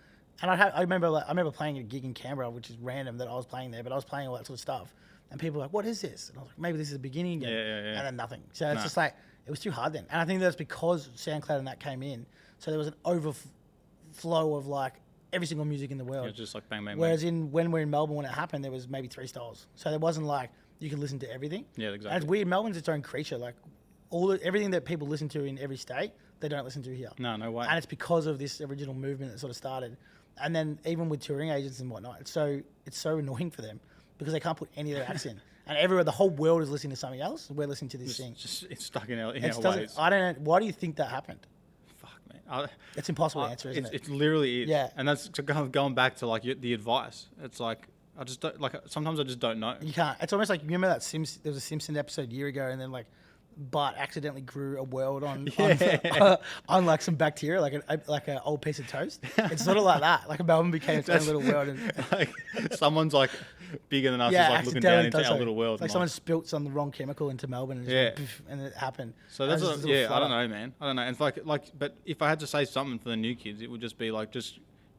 and I remember playing a gig in Canberra, which is random that I was playing there, but I was playing all that sort of stuff, and people were like, "What is this?" And I was like, "Maybe this is the beginning." And then nothing. So it's just like it was too hard then, and I think that's because SoundCloud and that came in, so there was an overflow of like every single music in the world. Yeah, just like bang, bang, bang. Whereas when we're in Melbourne, when it happened, there was maybe 3 styles. So there wasn't like you could listen to everything. Yeah, exactly. And it's weird. Melbourne's its own creature. Like everything that people listen to in every state, they don't listen to here. No way. And it's because of this original movement that sort of started. And then even with touring agents and whatnot, it's so annoying for them because they can't put any of their acts in. And everywhere, the whole world is listening to something else. We're listening to this thing. It's stuck in our ways. I don't know. Why do you think that happened? It's impossible to answer, isn't it? It's literally it. Yeah. And that's going back to like the advice. It's like I just don't like. Sometimes I just don't know. You can't. It's almost like you remember that there was a Simpsons episode a year ago, and then like Bart accidentally grew a world on like some bacteria, like an old piece of toast. It's sort of like that. Like Melbourne became its own little world. And like someone's like bigger than us, Yeah, just like looking down accidentally into does our so. little world. It's like and, someone spilt some wrong chemical into Melbourne and, just went, poof, and it happened. So And that's it was just a yeah. little I don't flutter. know, man. I don't know. And it's like, but if I had to say something for the new kids, it would just be like, you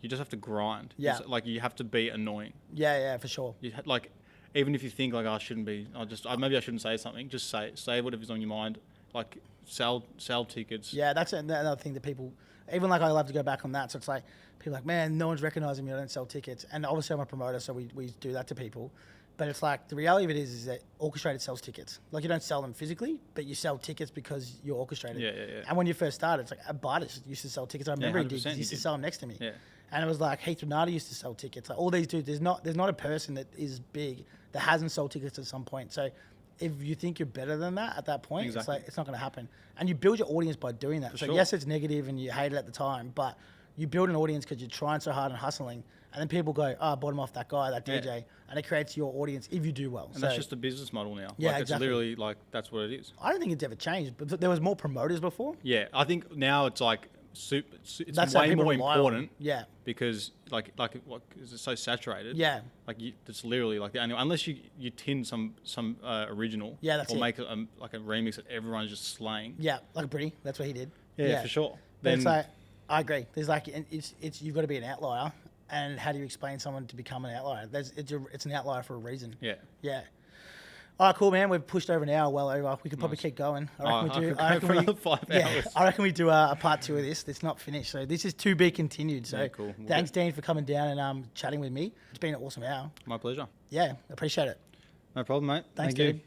just have to grind. Yeah. Like you have to be annoying. Yeah, for sure. Like, even if you think like, oh, I shouldn't be, maybe I shouldn't say something. Just say whatever's on your mind. Like sell tickets. Yeah, that's another thing that people, even like I love to go back on that. So it's like, people are like, man, no one's recognizing me. I don't sell tickets. And obviously I'm a promoter, so we do that to people. But it's like, the reality of it is that Orkestrated sells tickets. Like, you don't sell them physically, but you sell tickets because you're Orkestrated. Yeah. And when you first started, it's like, Bartis used to sell tickets. I remember he used to sell them next to me. Yeah. And it was like, Heath Renata used to sell tickets. Like, all these dudes, there's not a person that is big that hasn't sold tickets at some point. So if you think you're better than that at that point, Exactly. it's like, it's not going to happen. And you build your audience by doing that. For So sure. yes, it's negative and you hate it at the time, but you build an audience because you're trying so hard and hustling. And then people go, oh, bottom off that guy, that DJ. Yeah. And it creates your audience if you do well. And that's just a business model now. Yeah, like, exactly. It's literally like, that's what it is. I don't think it's ever changed, but there was more promoters before. Yeah. I think now it's like, it's That's how way people more rely on. important. Yeah. Because like it's so saturated. Yeah. Like it's literally like the only, unless you tin some original. Yeah, that's or it. make like a remix that everyone's just slaying. Yeah, like Britney. That's what he did. Yeah, for sure. But it's like, I agree. There's like, it's you've got to be an outlier. And how do you explain someone to become an outlier? It's an outlier for a reason. Yeah. Yeah. All right, cool, man. We've pushed over an hour, well over. We could probably keep going. I reckon for another 5 hours. I reckon we do a part 2 of this. It's not finished, so this is to be continued. So Yeah, cool. Thanks, Dean, for coming down and chatting with me. It's been an awesome hour. My pleasure. Yeah, appreciate it. No problem, mate. Thanks, Thank you. dude.